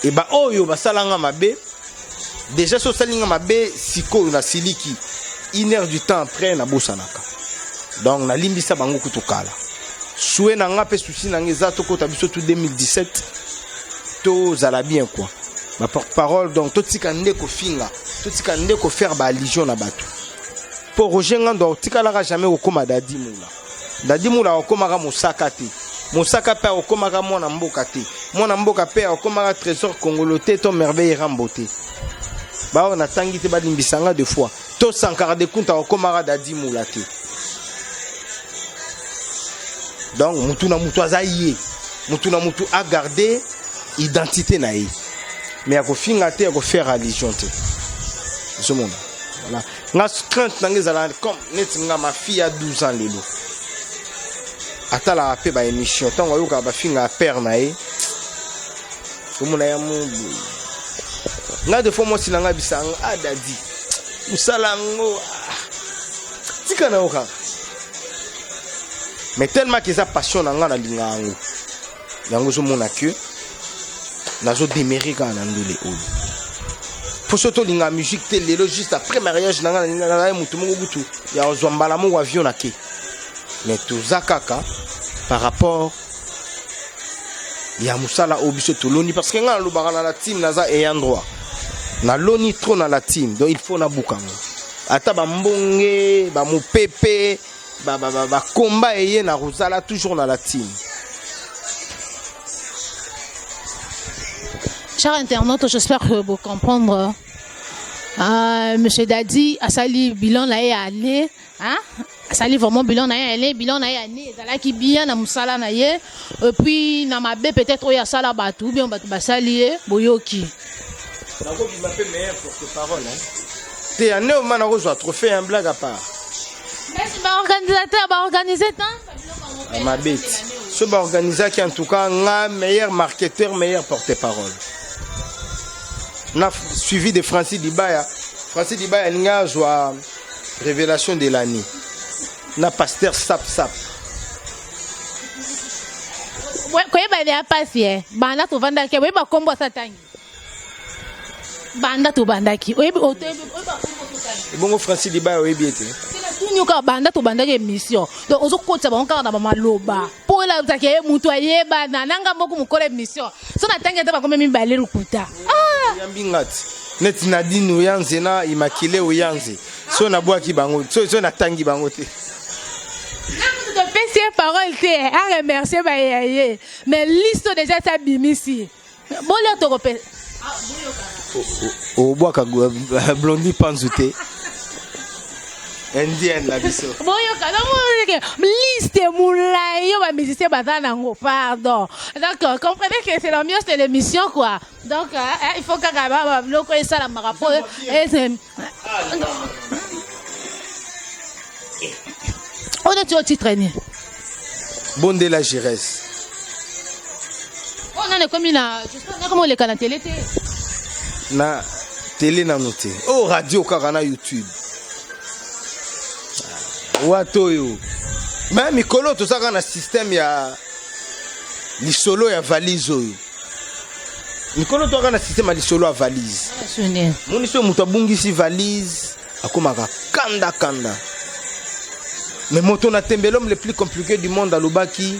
et ba oyo ba sala nga mabe déjà so sali nga mabe siko na siliki 1 heure du temps après na bosanaka donc na limbisa bango kutukala soué na nga pe souci na ngeza to kota biso tout 2017 to zala bien quoi ma porte-parole donc to tika ndeko finga to tika ndeko faire ba allusion na bato pour Roger Ngando tikala jamais okoma Dadi Moula okomaka mosaka te mosaka pe okomaka mwana mboka te mwana mboka pe okomaka trésor congolais to merveille ramboté ba on atangi te balimbisanga deux fois to Sankara de Kunta okomaka Dadi Moula te donc mutu na mutu azaye mutu na mutu a garder identité na ye mais akofinga te akoffaire religion te ce monde voilà nga crainte nangezala comme net nga ma fille a 12 ans lelo atala pe ba émission tango yoka ba finga père na ye komona ya mungu nga de fois moi silanga bisanga adadi musalango tika na oka mais tellement que ça passion nga na lingango yango zo mona que nazo démérika na ndule oyo pour surtout la musique télé juste après mariage nanga mutu moko butu ya ozwambala mo avion na ke mais tout ça kaka par rapport ya musala obiso toloni parce que nga lobaka na la team naza ayant droit na loni trop na la team donc il faut na bukango ata ba mbonge ba mopepe ba combat eye na rozala toujours na la team. Chers internautes, j'espère que vous comprendre. Monsieur Dadi a sali bilan na ye aller, hein? A sali vraiment bilan na ye aller, bilan na ye aller, ezala ki bien na musala na ye, et puis na mabe peut-être oya sala batu, bien batu basali ye boyoki. Nako bi m'appelle meilleur porte-parole hein. T'es un homme man a trophée un blague à part. Merci ba organisateur ba organiser tant. Ma bête. Ce ba organiser qui en tout cas un meilleur marketeur, meilleur porte-parole. Na suivi de Francis Dibaya. Francis Dibaya n'a joie révélation de l'année. Na pasteur Sap. Ouais, quoi ba ya passer. Banda to vanda ke, ouais ba kombo satangi. Banda to bandaki. Ouais ba Bongo Francis Dibaya ouais bien. Tunyuka banda to banda ke mission. Donc ozo kotsa ba onka na ba maloba. Po la utake mutu ayeba na nanga moko mukole mission. So na tangi ta ba kombe mibale rukuta. Yambingati net Nadine Oyanze na Immaculée Oyanze so na boaki bango so na tangi bango te na to pesi parole te a remercier ba yaye mais liste déjà ça bimisi bolo to ko pe o boaka Blondie Panzute Indienne la biso boyo kana mo liste moulay yo ba musicien bazana ngo pardon donc comprenez que c'est l'ambiance de l'émission quoi donc il faut que ba loko ça la marapo on est au titre ni Bonde la Giresse on a comme na comment les canaux télé na télé na noté oh radio karana YouTube Watoyo même mikolo to saka na système ya lisolo ya valise oyo mikolo to saka na système ya lisolo ya valise moni so muto abungisi valise akomaka kanda mais moto na tembelom le plus compliqué du monde alobaki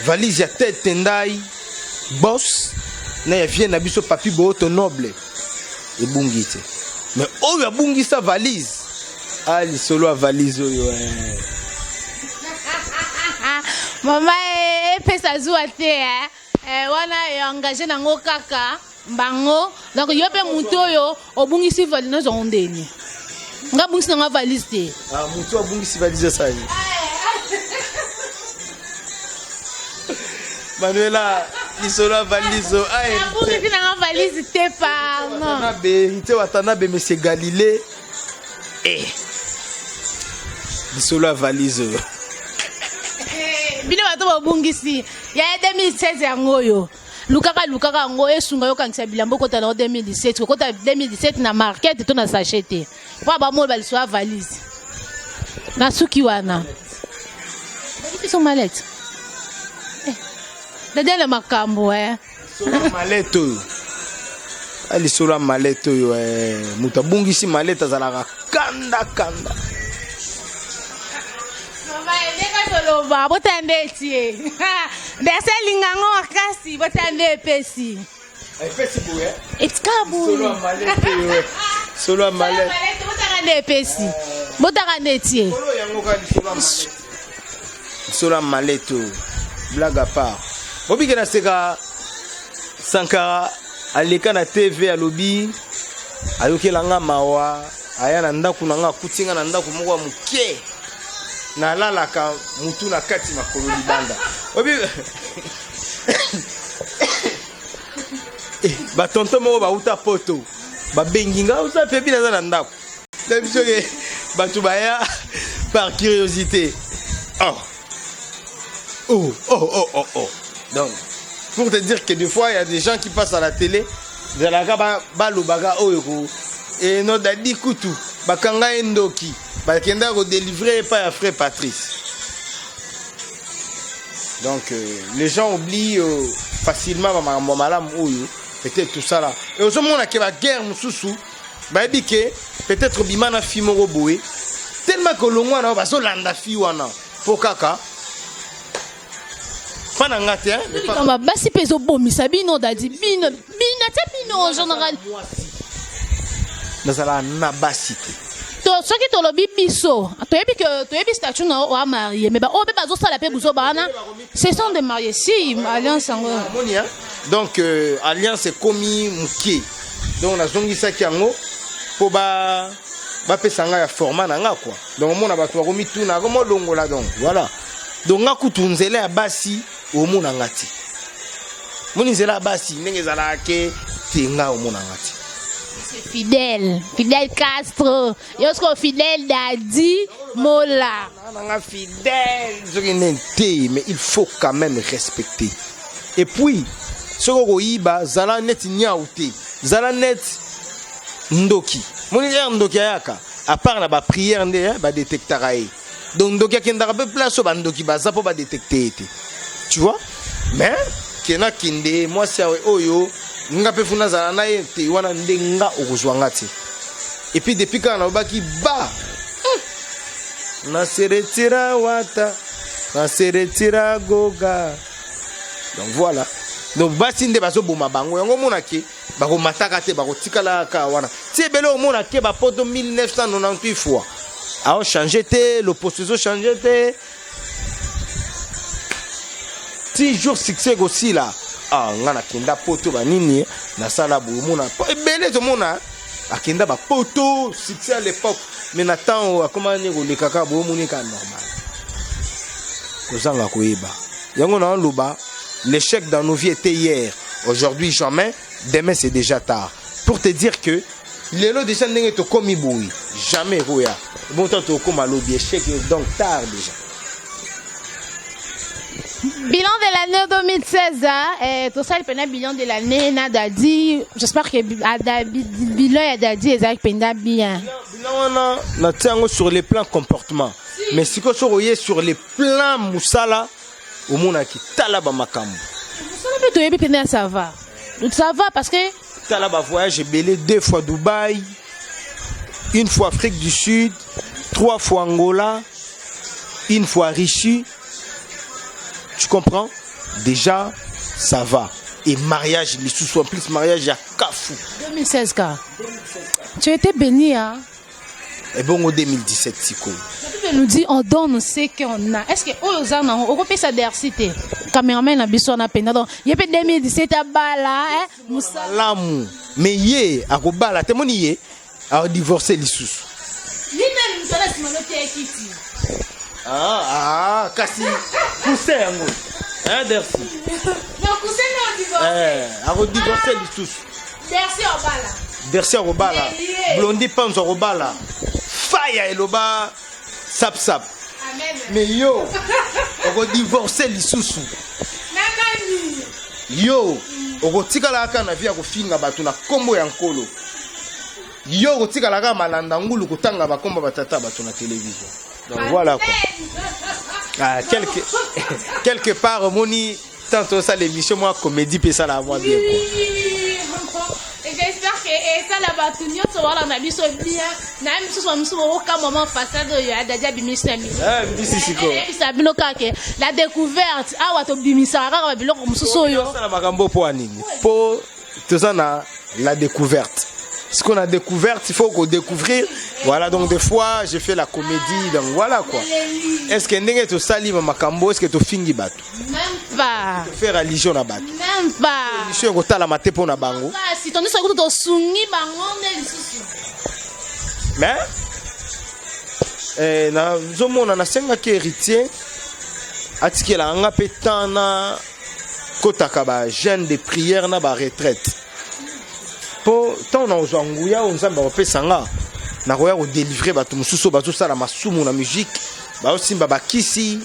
valise ya tête tendai boss na ya vie na biso papi boto noble ebungite mais oyo abungisa valise Ali solo a valise oyo Mama pesa zuwa te wana engagé nango kaka bango donc yo pe muto yo obungisi valise na zondeni nga bungisi na valise te muto abungisi valise sa yi Manuela lisolo valise abungisi na valise te pa non na be te watana be monsieur Galilée Lisolo valise bino bato babungisi ya 2016 yango yo lukaka ngo esunga yo kangisa bilambo kota na 2017 kota 2017 na market to na sachete po ba mo ba lisolo valise na suki wana ils sont mallettes dadele makambo solo mallette ali solo mallette yo muta bungisi mallette azalaka kanda Loba botande tie dese lingango akasi botande pesi boué etikabu solo malette botande pesi botande tie solo malette blague à part obi kena seka Sankara aleka na TV alobi ayokelanga mawa aya na ndaku nanga kutinga na ndaku moko muke na lalaka mutu na kati makolo libanda obi ba tonto moko ba uta poto ba benginga uta pepi na za ndako biso ke batu baya par curiosité donc pour te dire que des fois il y a des gens qui passent à la télé de la ba lobaga oyoko et no dadi kutu bakanga endoki bakenda ko délivrer par à frère Patrice. Donc les gens oublient facilement malam oyo peut-être tout ça là et au moment où la guerre mususu ba dit que peut-être bimana fi moko boé tellement que longwa na bazo landa fi wana po kaka pana ngate hein mais pas basi peso bomisa bino dadi bino en général nazala na basi to soki to lobi biso toyebi statut na o marié mais ba o be bazo sala pe buzo bana ce sont des mariés si alliance ngo monia donc alliance komi mukie donc nazongisa kiango po ba pesanga ya format na nga quoi donc mona bato bakomi tuna ko molongola donc voilà donc nga kutunzela ya basi o mona ngati moni zela basi ndenge zala ke tinga o mona ngati Fidèle Castro yosko fidèle dadi mola nanga fidèle mais il faut quand même respecter et puis soko iba zala net nyaouté zala net ndoki moni ya ndoki yaka à part na ba prière ndé ba détectera e donc ndoki akenda ba place ba ndoki baza po ba détecter été tu vois mais kena kinde moi c'est oyo nga pe funa zala na ye te wana ndenga okozwanga te et puis depuis quand na baki ba na se retira wata na se retira goga donc voilà donc basi nde bazo boma bango yango mona ke bako mataka te bako tikala ka wana ti belo mona ke ba poto 1998 fois a changé te l'opposition changé te ti jour succès aussi là ah ngana kenda poto banini na sala bo mona ebele to mona akenda ba poto succès à l'époque mais na temps comment ni le kaka bo moni ka normal kozanga koyeba yango na loba l'échec dans nos vies était hier aujourd'hui jamais demain c'est déjà tard pour te dire que lelo déjà ndenge to komi boui jamais roya bon temps to koma lobi échec donc tard déjà. Bilan de l'année 2016, tout ça, le bilan de l'année, Nadadi, j'espère que bilan est Dadi et Zach Penda bien. Bilan, on a sur les plans comportement. Mais si on sur les plans Moussala, au monde qui talaba makambo. Moussala, ça va. Ça va parce que. Talaba voyage, j'ai belé 2 fois Dubaï, 1 fois Afrique du Sud, 3 fois Angola, 1 fois Richie. Tu comprends? Déjà, ça va. Et mariage, les sous en plus, mariage, il y a Kafou. 2016, car. Tu étais béni, hein? Et bon, en 2017, Siko. Tu nous dis, on donne ce qu'on a. Est-ce que, on peut ça d'erciter? Caméraman, a besoin de peine. Donc, il y a 2017 à Bala, hein? Moussa. L'amour. Mais yé, à Bala, t'es mon yé, à divorcer les sous. Kasi poussé yango hein Dersi non poussé non divorcé a divorcé les tous Dersi Obala Blondie Panzo Obala Faya eloba sap amen mais yo on divorcer les sous yo on tikala ka na via ko finga batu na kombo ya nkolo yo ko tikala ka malanda ngulu kutanga bakomba batata batu na télévision. Donc voilà quoi. Ah, quelque part, Moni, tantôt ça l'émission, moi, comédie, puis ça la voix bien quoi. Et j'espère que ça la bâtonnière sera la ma mission bien. Même si ce soit aucun moment façade, il y a déjà bimisa. La découverte, ah, what bimisa, comme ça la magambo pour anime. Pour tout ça, la découverte. Ce qu'on a découvert, il faut qu'on découvrir. Voilà, donc des fois, j'ai fait la comédie, donc voilà quoi. Est-ce que tu as sali makambo, est-ce que tu fingi batu? Même pas. Tu fais religion na batu? Même pas. Religion ko tala mate pour na bango. Si ton histoire to sungi bango ne lisusu. Mais na zomona na senga ke héritier atikela nga petana kotaka ba jeune de prière na ba retraite. Pour tant na ozanguya onzamba opesanga na koya ko délivrer batu mususu bazo sala masumu na musique ba osimba bakisi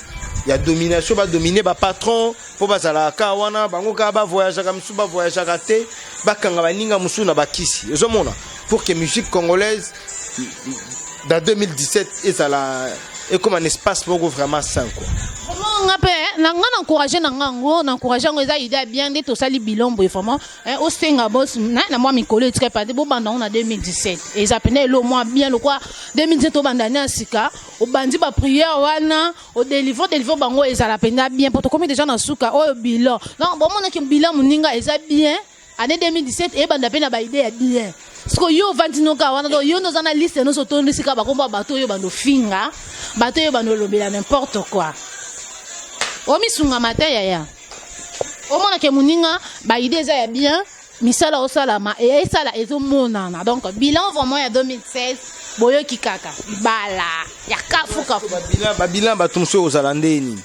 ya domination ba dominer ba patron po bazala ka wana bango ka ba voyager ka mususu ba voyager ka te bakanga baninga mususu na bakisi ezomona pour que musique congolaise dans 2017 et comme un espace pour vraiment sain quoi. Comment on appelle encouragé eza idée bien de to sali bilombo vraiment au senga boss na moi mikolo très pas de banda on a 2017 et ça peine le mois bien le quoi 2017 au banda na sika au bandi ba prière wana au délivre bango et ça la peine bien pour combien de gens na suka au bilan non bon mon ki bilan muninga eza bien année 2017 et banda peine ba idée bien parce que yo vandinoka wana do yo nos analystes nos autonomes sika ba komba bato yo bando finga bato yo bando lobela n'importe quoi. Omi sunga mata ya omona ke muninga ba idée za ya bien misala osalama et sala ezo monana donc bilan vraiment ya 2016 boyo kikaka bala ya kafuka bilan batumso ozalandeni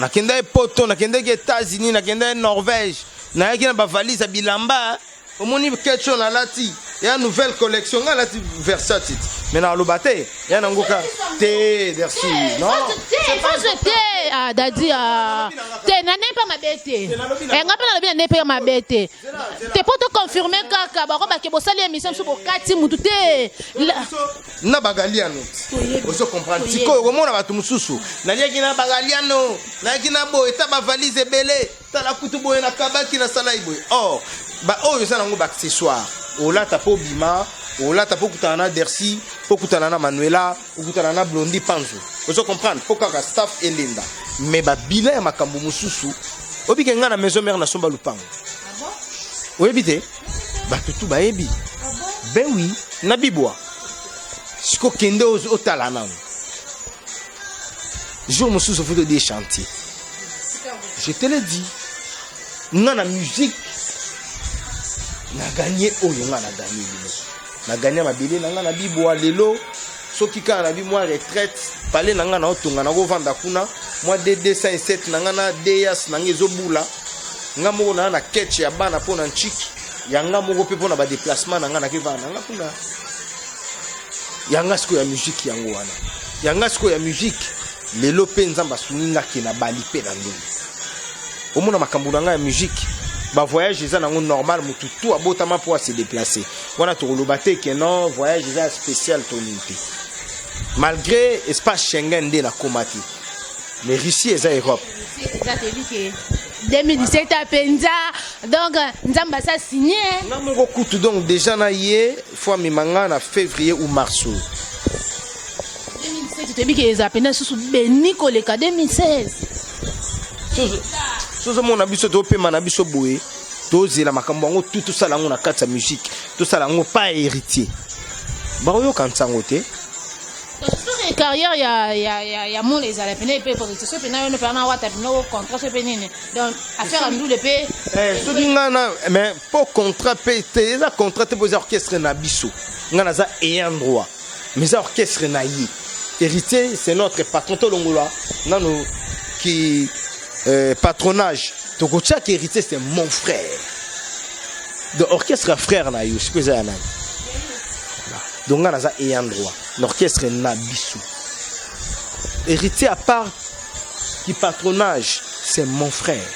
nakenda poto nakenda ke États-Unis nakenda Norvège na yaki na ba valise bilamba omoni quelque chose na lati ya nouvelle collection nga lati Versace mais na lobate ya nangoka te merci non c'est pas jeté dadi te na n'est pas ma bête nga pa na bien n'est pas ma bête te poto confirmer kaka ba ko ba ke bosali émission so bokati mutu te na bagaliano oso comprendre tiko komona batu mususu na liaki na bagaliano na yaki na bo eta ba valise belé tala kutu boye na kabaki na sala iboye oh ba oyo ça nango ba accessoire olata po bima olata po kutana na Dercy po kutana na Manuela po kutana na Blondie Panzo ozo comprendre po kaka staff elenda mais ba bilan ya makambo mususu obike nga na maison mère na somba lupango oyebite ba tutu ba yebi ben oui na bibwa siko kende otala na jour mususu faut des chantiers je te le dis nga na musique na gagné oyo nga na gagné lelo na gagné mabele na nga na bibwa lelo soki ka na bi moi retraite palé na nga na otonga na ko vanda kuna moi D207 na nga na DS na ngezo bula nga moko na ketch ya bana pona nchiki ya nga moko pe pona ba déplacement na nga na kivana nga kuna ya nga siko ya musique yango wana ya nga siko ya musique lelo pe nzamba suninga ke na bali pe na ndenge omona makambo na nga ya musique ba voyage eza nango normal mutu tout abotama pour se déplacer wana to lobate ke non voyage eza spécial tonité malgré espace Schengen de la komati mais Russie eza Europe eza te 2017 à penza donc nzamba ça signé na moko kutu donc déjà na ye fois mimanga na février ou mars 2017 te biki eza pena susu beni koleka 2016 sozo mona biso to pema na biso boye to zela makambo ngo tout ça lango na kata musique tout ça lango pas héritier ba yo kantango te sur carrière ya mon les ala pena pe pour ce pena yo ne pena wata no contrat ce penine donc affaire à nous le pe so ngana mais pour contrat pe te za contrat te poser orchestre na biso ngana za ayant droit mais za orchestre na yi héritier c'est notre patron to longola nano qui patronage tokotia qui héritier c'est mon frère de orchestre frère na yo siko za na donc ngana za ayant droit l'orchestre na biso héritier à part qui patronage c'est mon frère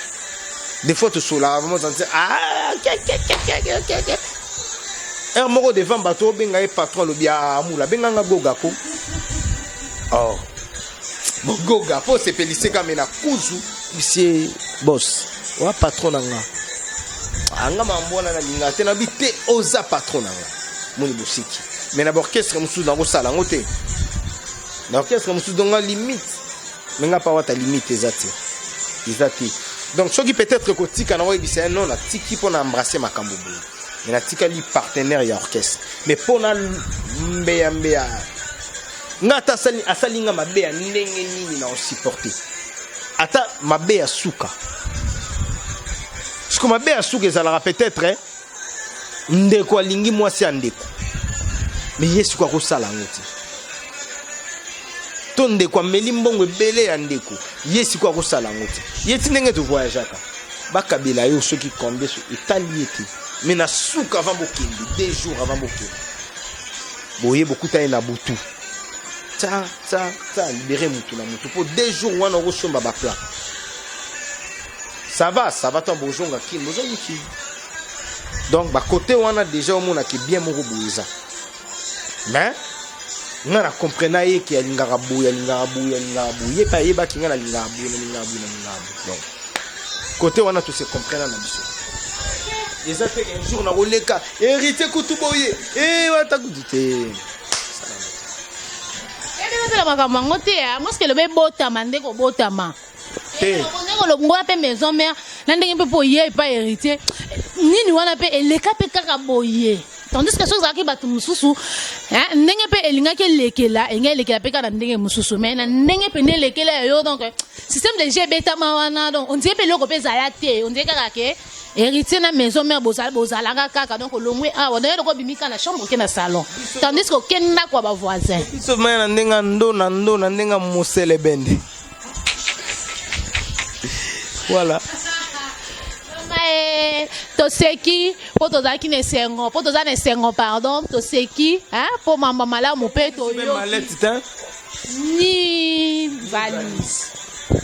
des fois tu sous là vraiment ça dit un moko devant bateau benga e patron lo bia amula benga nga goga ko oh goga faut se féliciter comme na kuzu monsieur boss wa patron nga anga mambona na linga te na bité oza patron nga moni bosiki mais na orchestre musu dans sala ngote na orchestre musu donga limite mais nga pas wata limite ezati donc ce qui peut-être kotika na webisa non na tiki pour embrasser makambo boye mais na tika li partenaire ya orchestre mais pona mbeya ngata asali nga mabeya ndenge nini na supporter ata mabeya suka ce que mabeya suka ezalaka peut-être ndeko alingi mwasi ya ndeko mais yesu kwa kosala ngo te to ndeko ameli mbongo ebele ya ndeko yesu kwa kosala ngo te yeti ndenge to voyageaka bakabela yo soki kombe so etali ete mais na suka avant bokende 2 jours avant bokende boye bokuta na butu ta libérer mutu na mutu pour 2 jours wana okosomba ba plat ça va tant bozonga ki bozongi ki donc ba côté wana déjà omona ki bien moko boza mais nga na comprena ye ki alingaka boye ye pa yeba ki nga na lingaka boye donc côté wana to se comprena na biso eza te un jour na koleka hérité kutu boye wata kutu te la makambo te moi ce que le botama ndeko botama te ndeko ngoa pe maison mère na ndenge pe boye pas hérité nini wana pe eleka pe kaka boye tandis que chose aki batu mususu ndenge pe elingaki lekela lekela pe kana ndenge mususu mais na ndenge pe ne lekela yo donc système de GBT wana donc on dirait pe loko pe zala te on dirait kaka ke héritier na maison mère bozala kaka donc longwe on dirait loko bimika na chambre ke na salon tandis que kenda kwa ba voisin biso mais na ndenga ndo na ndenga mosele bende voilà toseki po tozalaki na esengo po toza na esengo pardon toseki po mamba malamu mpe ni valise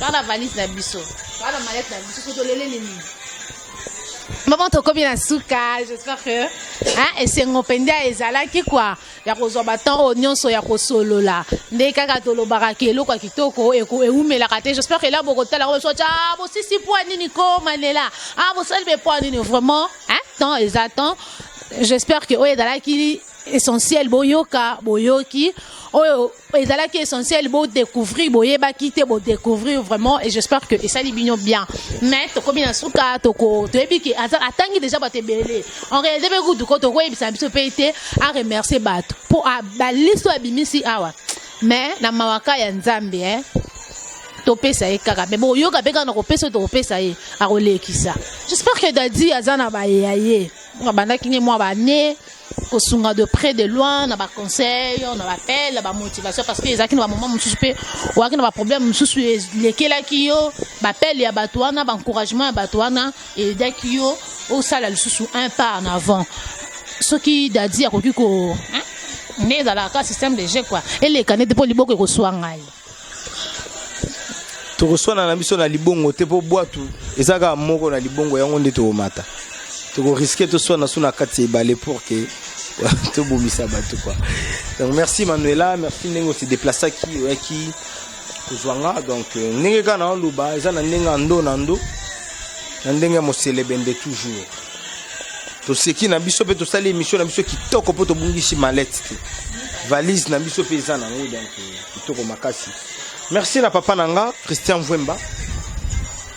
bana valise na biso bana malette na biso tolelele nini maman tokomi na suka j'espère que esengo mpenza ezalaki kwa ya kozwa baton oyo nyonso ya kosolola nde kaka tolobaka ke eloko ya kitoko eumelaka te j'espère que la bokotala bosisi po nini komanela bosali be po nini vraiment temps eza temps j'espère que oyo ezalaki essentiel boyoki oyo ezalaki essentiel découvrir boyebaki te découvrir vraiment et j'espère que esali bino bien mais tokomi na suka toyebi ke atangi déjà bato ebele en réalité pe kutu ko tokoyebisa biso mpe te a remercier bato po baliso abimisi awa mais na mawaka ya nzambe topesa ye kaka mais boyoka mpe kaka na kopesa tokopesa ye akolekisa j'espère que dadi aza na bayeya ye bandaki nye mwa bane kosunga de près de loin na ba conseil on appelle la motivation parce que ezaki na ba moment mususu pe waki na ba problème mususu lekelaki yo ba appel ya bato wana ba encouragement ya bato wana et daki yo au sala lisusu un pas en avant ce qui dadi akoki ko ne za ka système de jeu quoi et les canettes pour liboko ko soangai to reçoit na biso na libongo te po boatu ezaka moko na libongo yango nde to mata to risquer to soit na suna kati balé pour que to bomisa bato quoi donc merci Manuela merci nengo se déplacer qui kozwanga donc ndenge kana luba eza na ndenge ndo na ndenge mo célébrer toujours to seki na biso pe to sali émission na biso kitoko po to bungisi mallette valise na biso pe eza na ngo donc kitoko makasi merci na papa nanga Christian Vemba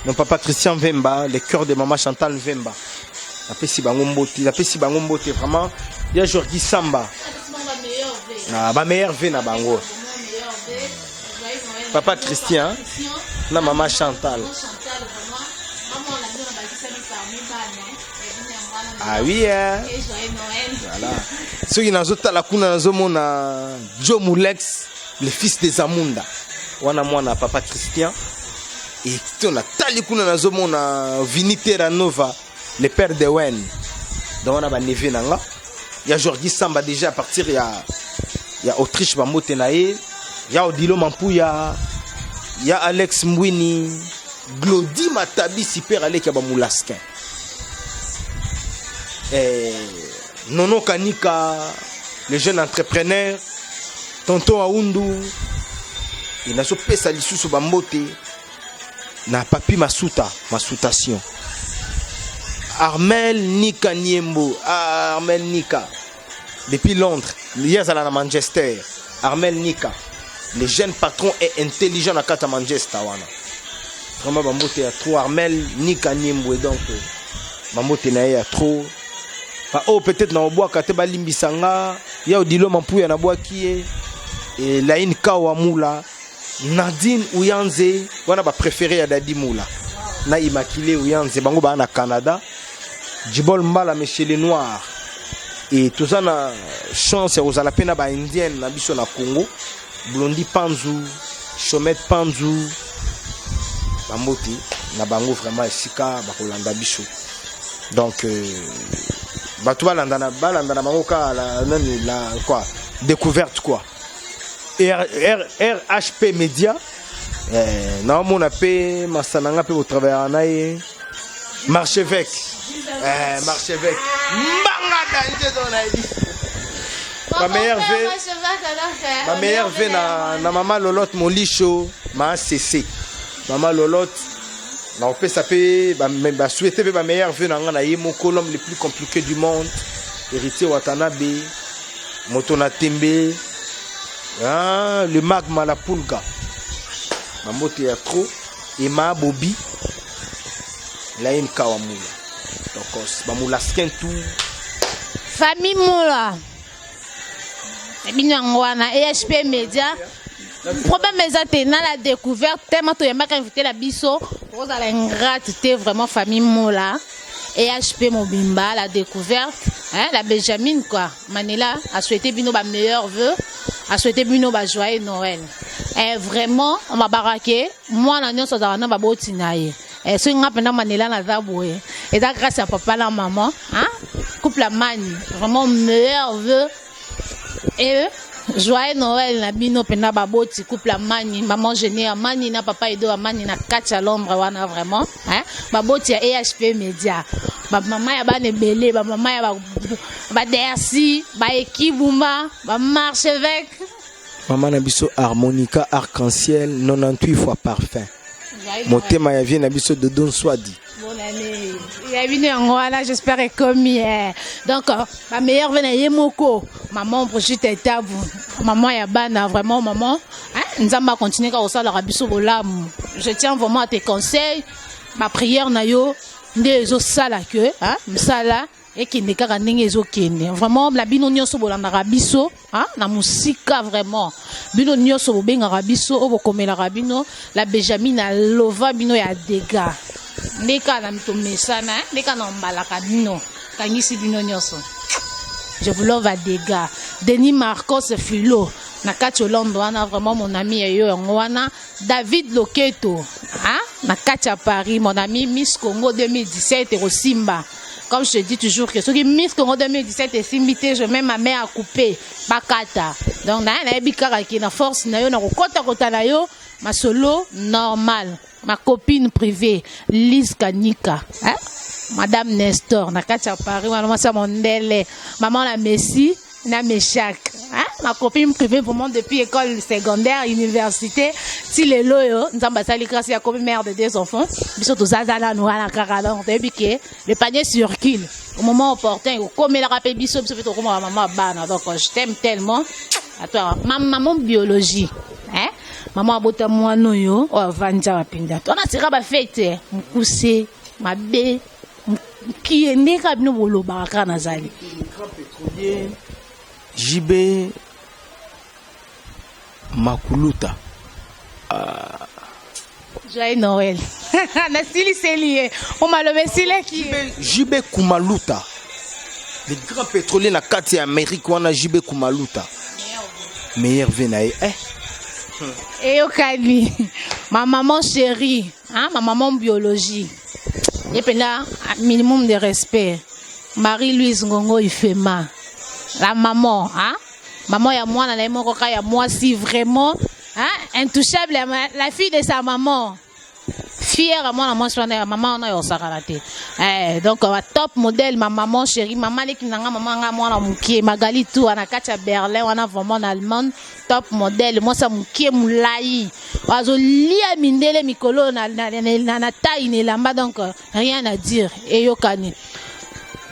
mon papa Christian Vemba le cœur de maman Chantal Vemba apesi bango mbote vraiment ya Jorgi Samba ba meilleur ve na bango papa Christian na maman Chantal oui voilà ceux qui nazota la kuna nazomona Joe Moulex le fils des Amunda wana mwana papa Christian et tona tali kuna nazomona Vini Terranova le père de Wen donc on a nevé nanga ya Jorgi Samba déjà à partir ya Autriche ba mote na ye ya Odilo Mampuya ya Alex Mwini Glody Matabi super Alek ya ba Moulaskin Nono Kanika le jeune entrepreneur tonton Aundu il n'a pas pesa lisusu ba mbote na papi Masutation Armel Nika Niembo Armel Nika depuis Londres hier à la Manchester Armel Nika le jeune patron est intelligent à Kata Manchester wana vraiment bambote ya trop Armel Nika Niembo donc bambote na ya trop peut-être na oboa kate balimbisanga ya Odilo Mampuya na boaki et Laine Kawamula Nadine Ouyanze wana ba préféré ya Dadi Moula na Immaculée Ouyanze bango ba na Canada Djibol Mbala Monsieur les Noirs et tout ça na chance ya kozala pena ba indienne na biso na Congo Blondi Panzu Chomette Panzu bamboti na bango vraiment esika ba kolanda biso donc bato balanda na bango ka la quoi découverte quoi RHP Média na mona pe masananga pe au travail naie Marchevêque mbanga danger dans la vie ma meilleure vœu. Ma meilleure vœu na maman Lolotte Molicho, ma CC. Maman Lolotte, on peut s'appeler, souhaiter ma meilleure vœu na Yemoko, l'homme le plus compliqué du monde, héritier Watanabe, Motona Tembe, le magma la Pulga, Mambo Théâtre, et ma Bobby, la une Kawamula. Donc, Mamoula Skentou. Famille Moula. Binangwana EHP Media. Problème est dans la découverte tellement tu as invité la biso vous allez ingratité vraiment famille Mola EHP Mobimba la découverte hein la Benjamin quoi Manila a souhaité bino ba meilleur vœu a souhaité bino ba joyeux Noël et vraiment on m'a baraqué moi na nyonso za na ba botina ye et so nga pena Manila na zaboye et ça grâce à papa la maman hein couple la mani vraiment meilleur vœu et joyeux Noël na bino pena baboti couple la mani maman gênée a mani na papa edo a mani na kacha l'ombre wana vraiment hein baboti ya EHP Media ba maman ya bane belé ba maman ya ba dersi ba ekibumba ba marche avec maman na biso harmonica arc-en-ciel 98 fois parfum motema ya vie na biso de don swadi. Bonne année. Il y a une angwana, j'espère comme hier. Donc, ma meilleure venue Yemoko, maman Brigitte et Tabou, maman Yabana, vraiment maman. Nous allons continuer comme ça, l'Arabie Bolam. Je tiens vraiment à tes conseils. Ma prière nayo, des os sala que, msala. Et qui n'est qu'à n'engue ezokene vraiment la bino nyonso bolanda rabiso na musika vraiment bino nyonso bobenga rabiso o bokomela rabino la Benjamin na lova bino ya dega ndeka na mtomesana ndeka na mbalaka bino kangisi bino nyonso je vous love à dega Denis Marcos Philo na kati Hollande wana vraiment mon ami yo wana David Loketo na kati à Paris mon ami Miss Congo 2017 Rosimba. Comme je te dis toujours que ceux qui Miss Congo 2017 est simité, je mets ma main à couper, bakata. Donc na bikara qui na force na yo na kota na yo, ma solo normal, ma copine privée Lise Kanika, Madame Nestor na katia Paris, maman sa mondele, maman la Messi na Meshak, ma copine privée vraiment depuis école secondaire, université, si les loyo, nous avons basali grâce à comme mère de deux enfants, biso to zazala no ala karala, on que le panier circule au moment opportun, comme la rappel biso biso fait comme maman bana, donc je t'aime tellement. À toi, maman biologie, maman abota moi no yo, o vanja wapinda. On a sera ba fête, mukuse, mabe, qui est né comme nous bolo baraka nazali. JB Makuluta. Joyeux Noël. Nasili c'est lié. On m'a levé s'il qui JB Kumaluta. Le grand pétrolier na kati Amérique wana JB Kumaluta. Meilleur venaï. Et au Kali. Ma maman chérie, ma maman biologie. Et puis là, minimum de respect. Marie-Louise Ngongo Ifema. La maman, maman ya moi, na moko ya moi si vraiment, intouchable, la fille de sa maman. Fière à moi, la maman, on a eu ça. Donc, top modèle, ma maman chérie, maman, qui n'a maman, moi, la moukie, Magali, tout, on a quatre à Berlin, on a vraiment en Allemagne, top modèle, moi, ça moukie, moulaï. Oiseau, lia mindele, mikolo, na taille, ne lamba, donc, rien à dire. Et yokani.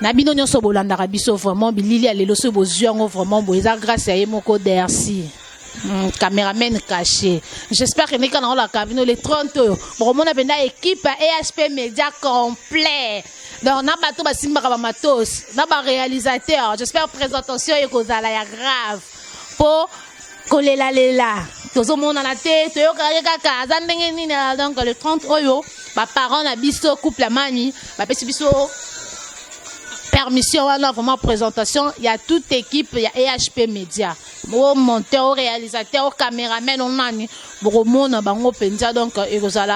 Nabino nyonso bolanda rabiso vraiment bilili alelo so bozuango vraiment boza grâce à Yemoko Dersi. Caméraman caché. J'espère que n'est quand la cabine les 30 bon mon abenda équipe EHP Media complet. Donc na bato ba simba ba matos, na ba réalisateur. J'espère présentation et kozala ya grave. Po kolela lela. Tozo mona na tête, yo kaka azandenge ni donc le 30 oyo, ba parents na biso couple la mani, ba pesi biso permission, vraiment présentation, il y a toute équipe, il y a EHP Media. Au monteur, au réalisateur, au caméraman, on a beaucoup de monde, donc, et ça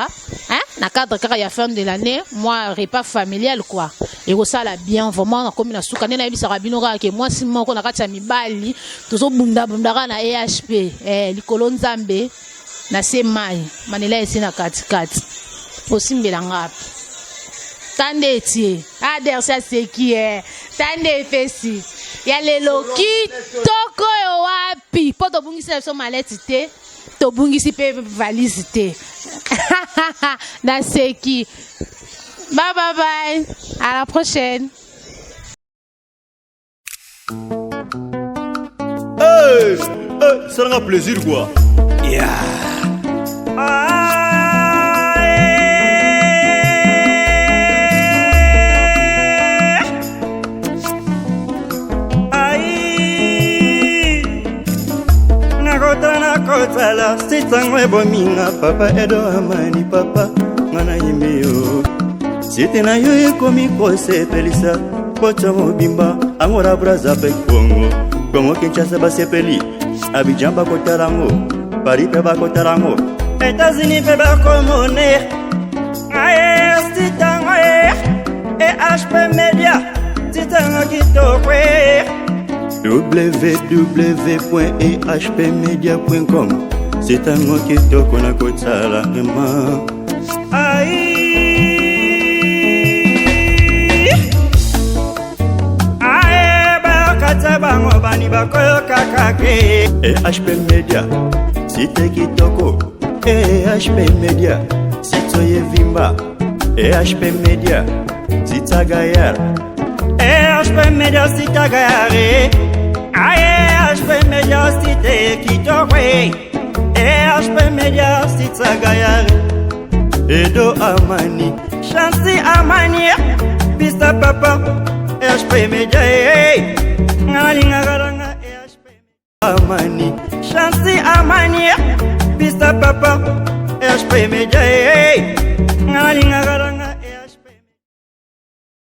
na cadre il y a fin de l'année, moi, repas familial, quoi. Et ça là, bien, vraiment, comme la soukane, na bisa rabinora, que moi, si moi, qu'on a katia mi bali, toujours bunda na EHP, likolo nzambe, na se mai, manila esi na katikati. Aussi mbelanga. Tande etier. Dersia c'est qui est. Tande fesi. ya lelo kitoko yo wapi po tobungisa biso maleti te tobungisi pe valise te naseki bye bye bye à la prochaine. Hey, ça sera un plaisir quoi. Yeah. Nakotala sitangwe bominga papa edo amani papa ngana yimio site na yo ekomi kose pelisa kocha mobimba angora braza pe Kongo Kinshasa basepeli Abidjan bakotarango Paris pe bakotarango États-Unis pe bakomone aye sitango et HP Media sitango kitokwe www.ehpmedia.com sitango kitoko na kotala ema aye bango bani bakoyo kakake HP Media site kitoko HP Media sitoye vimba HP Media sitagayar HP Media sitagayare HP Media site kitoko HP Media sitagayare Edo Amani Chansi Amani Pista Papa HP Media Amani Chansi Amani Pista Papa HP Media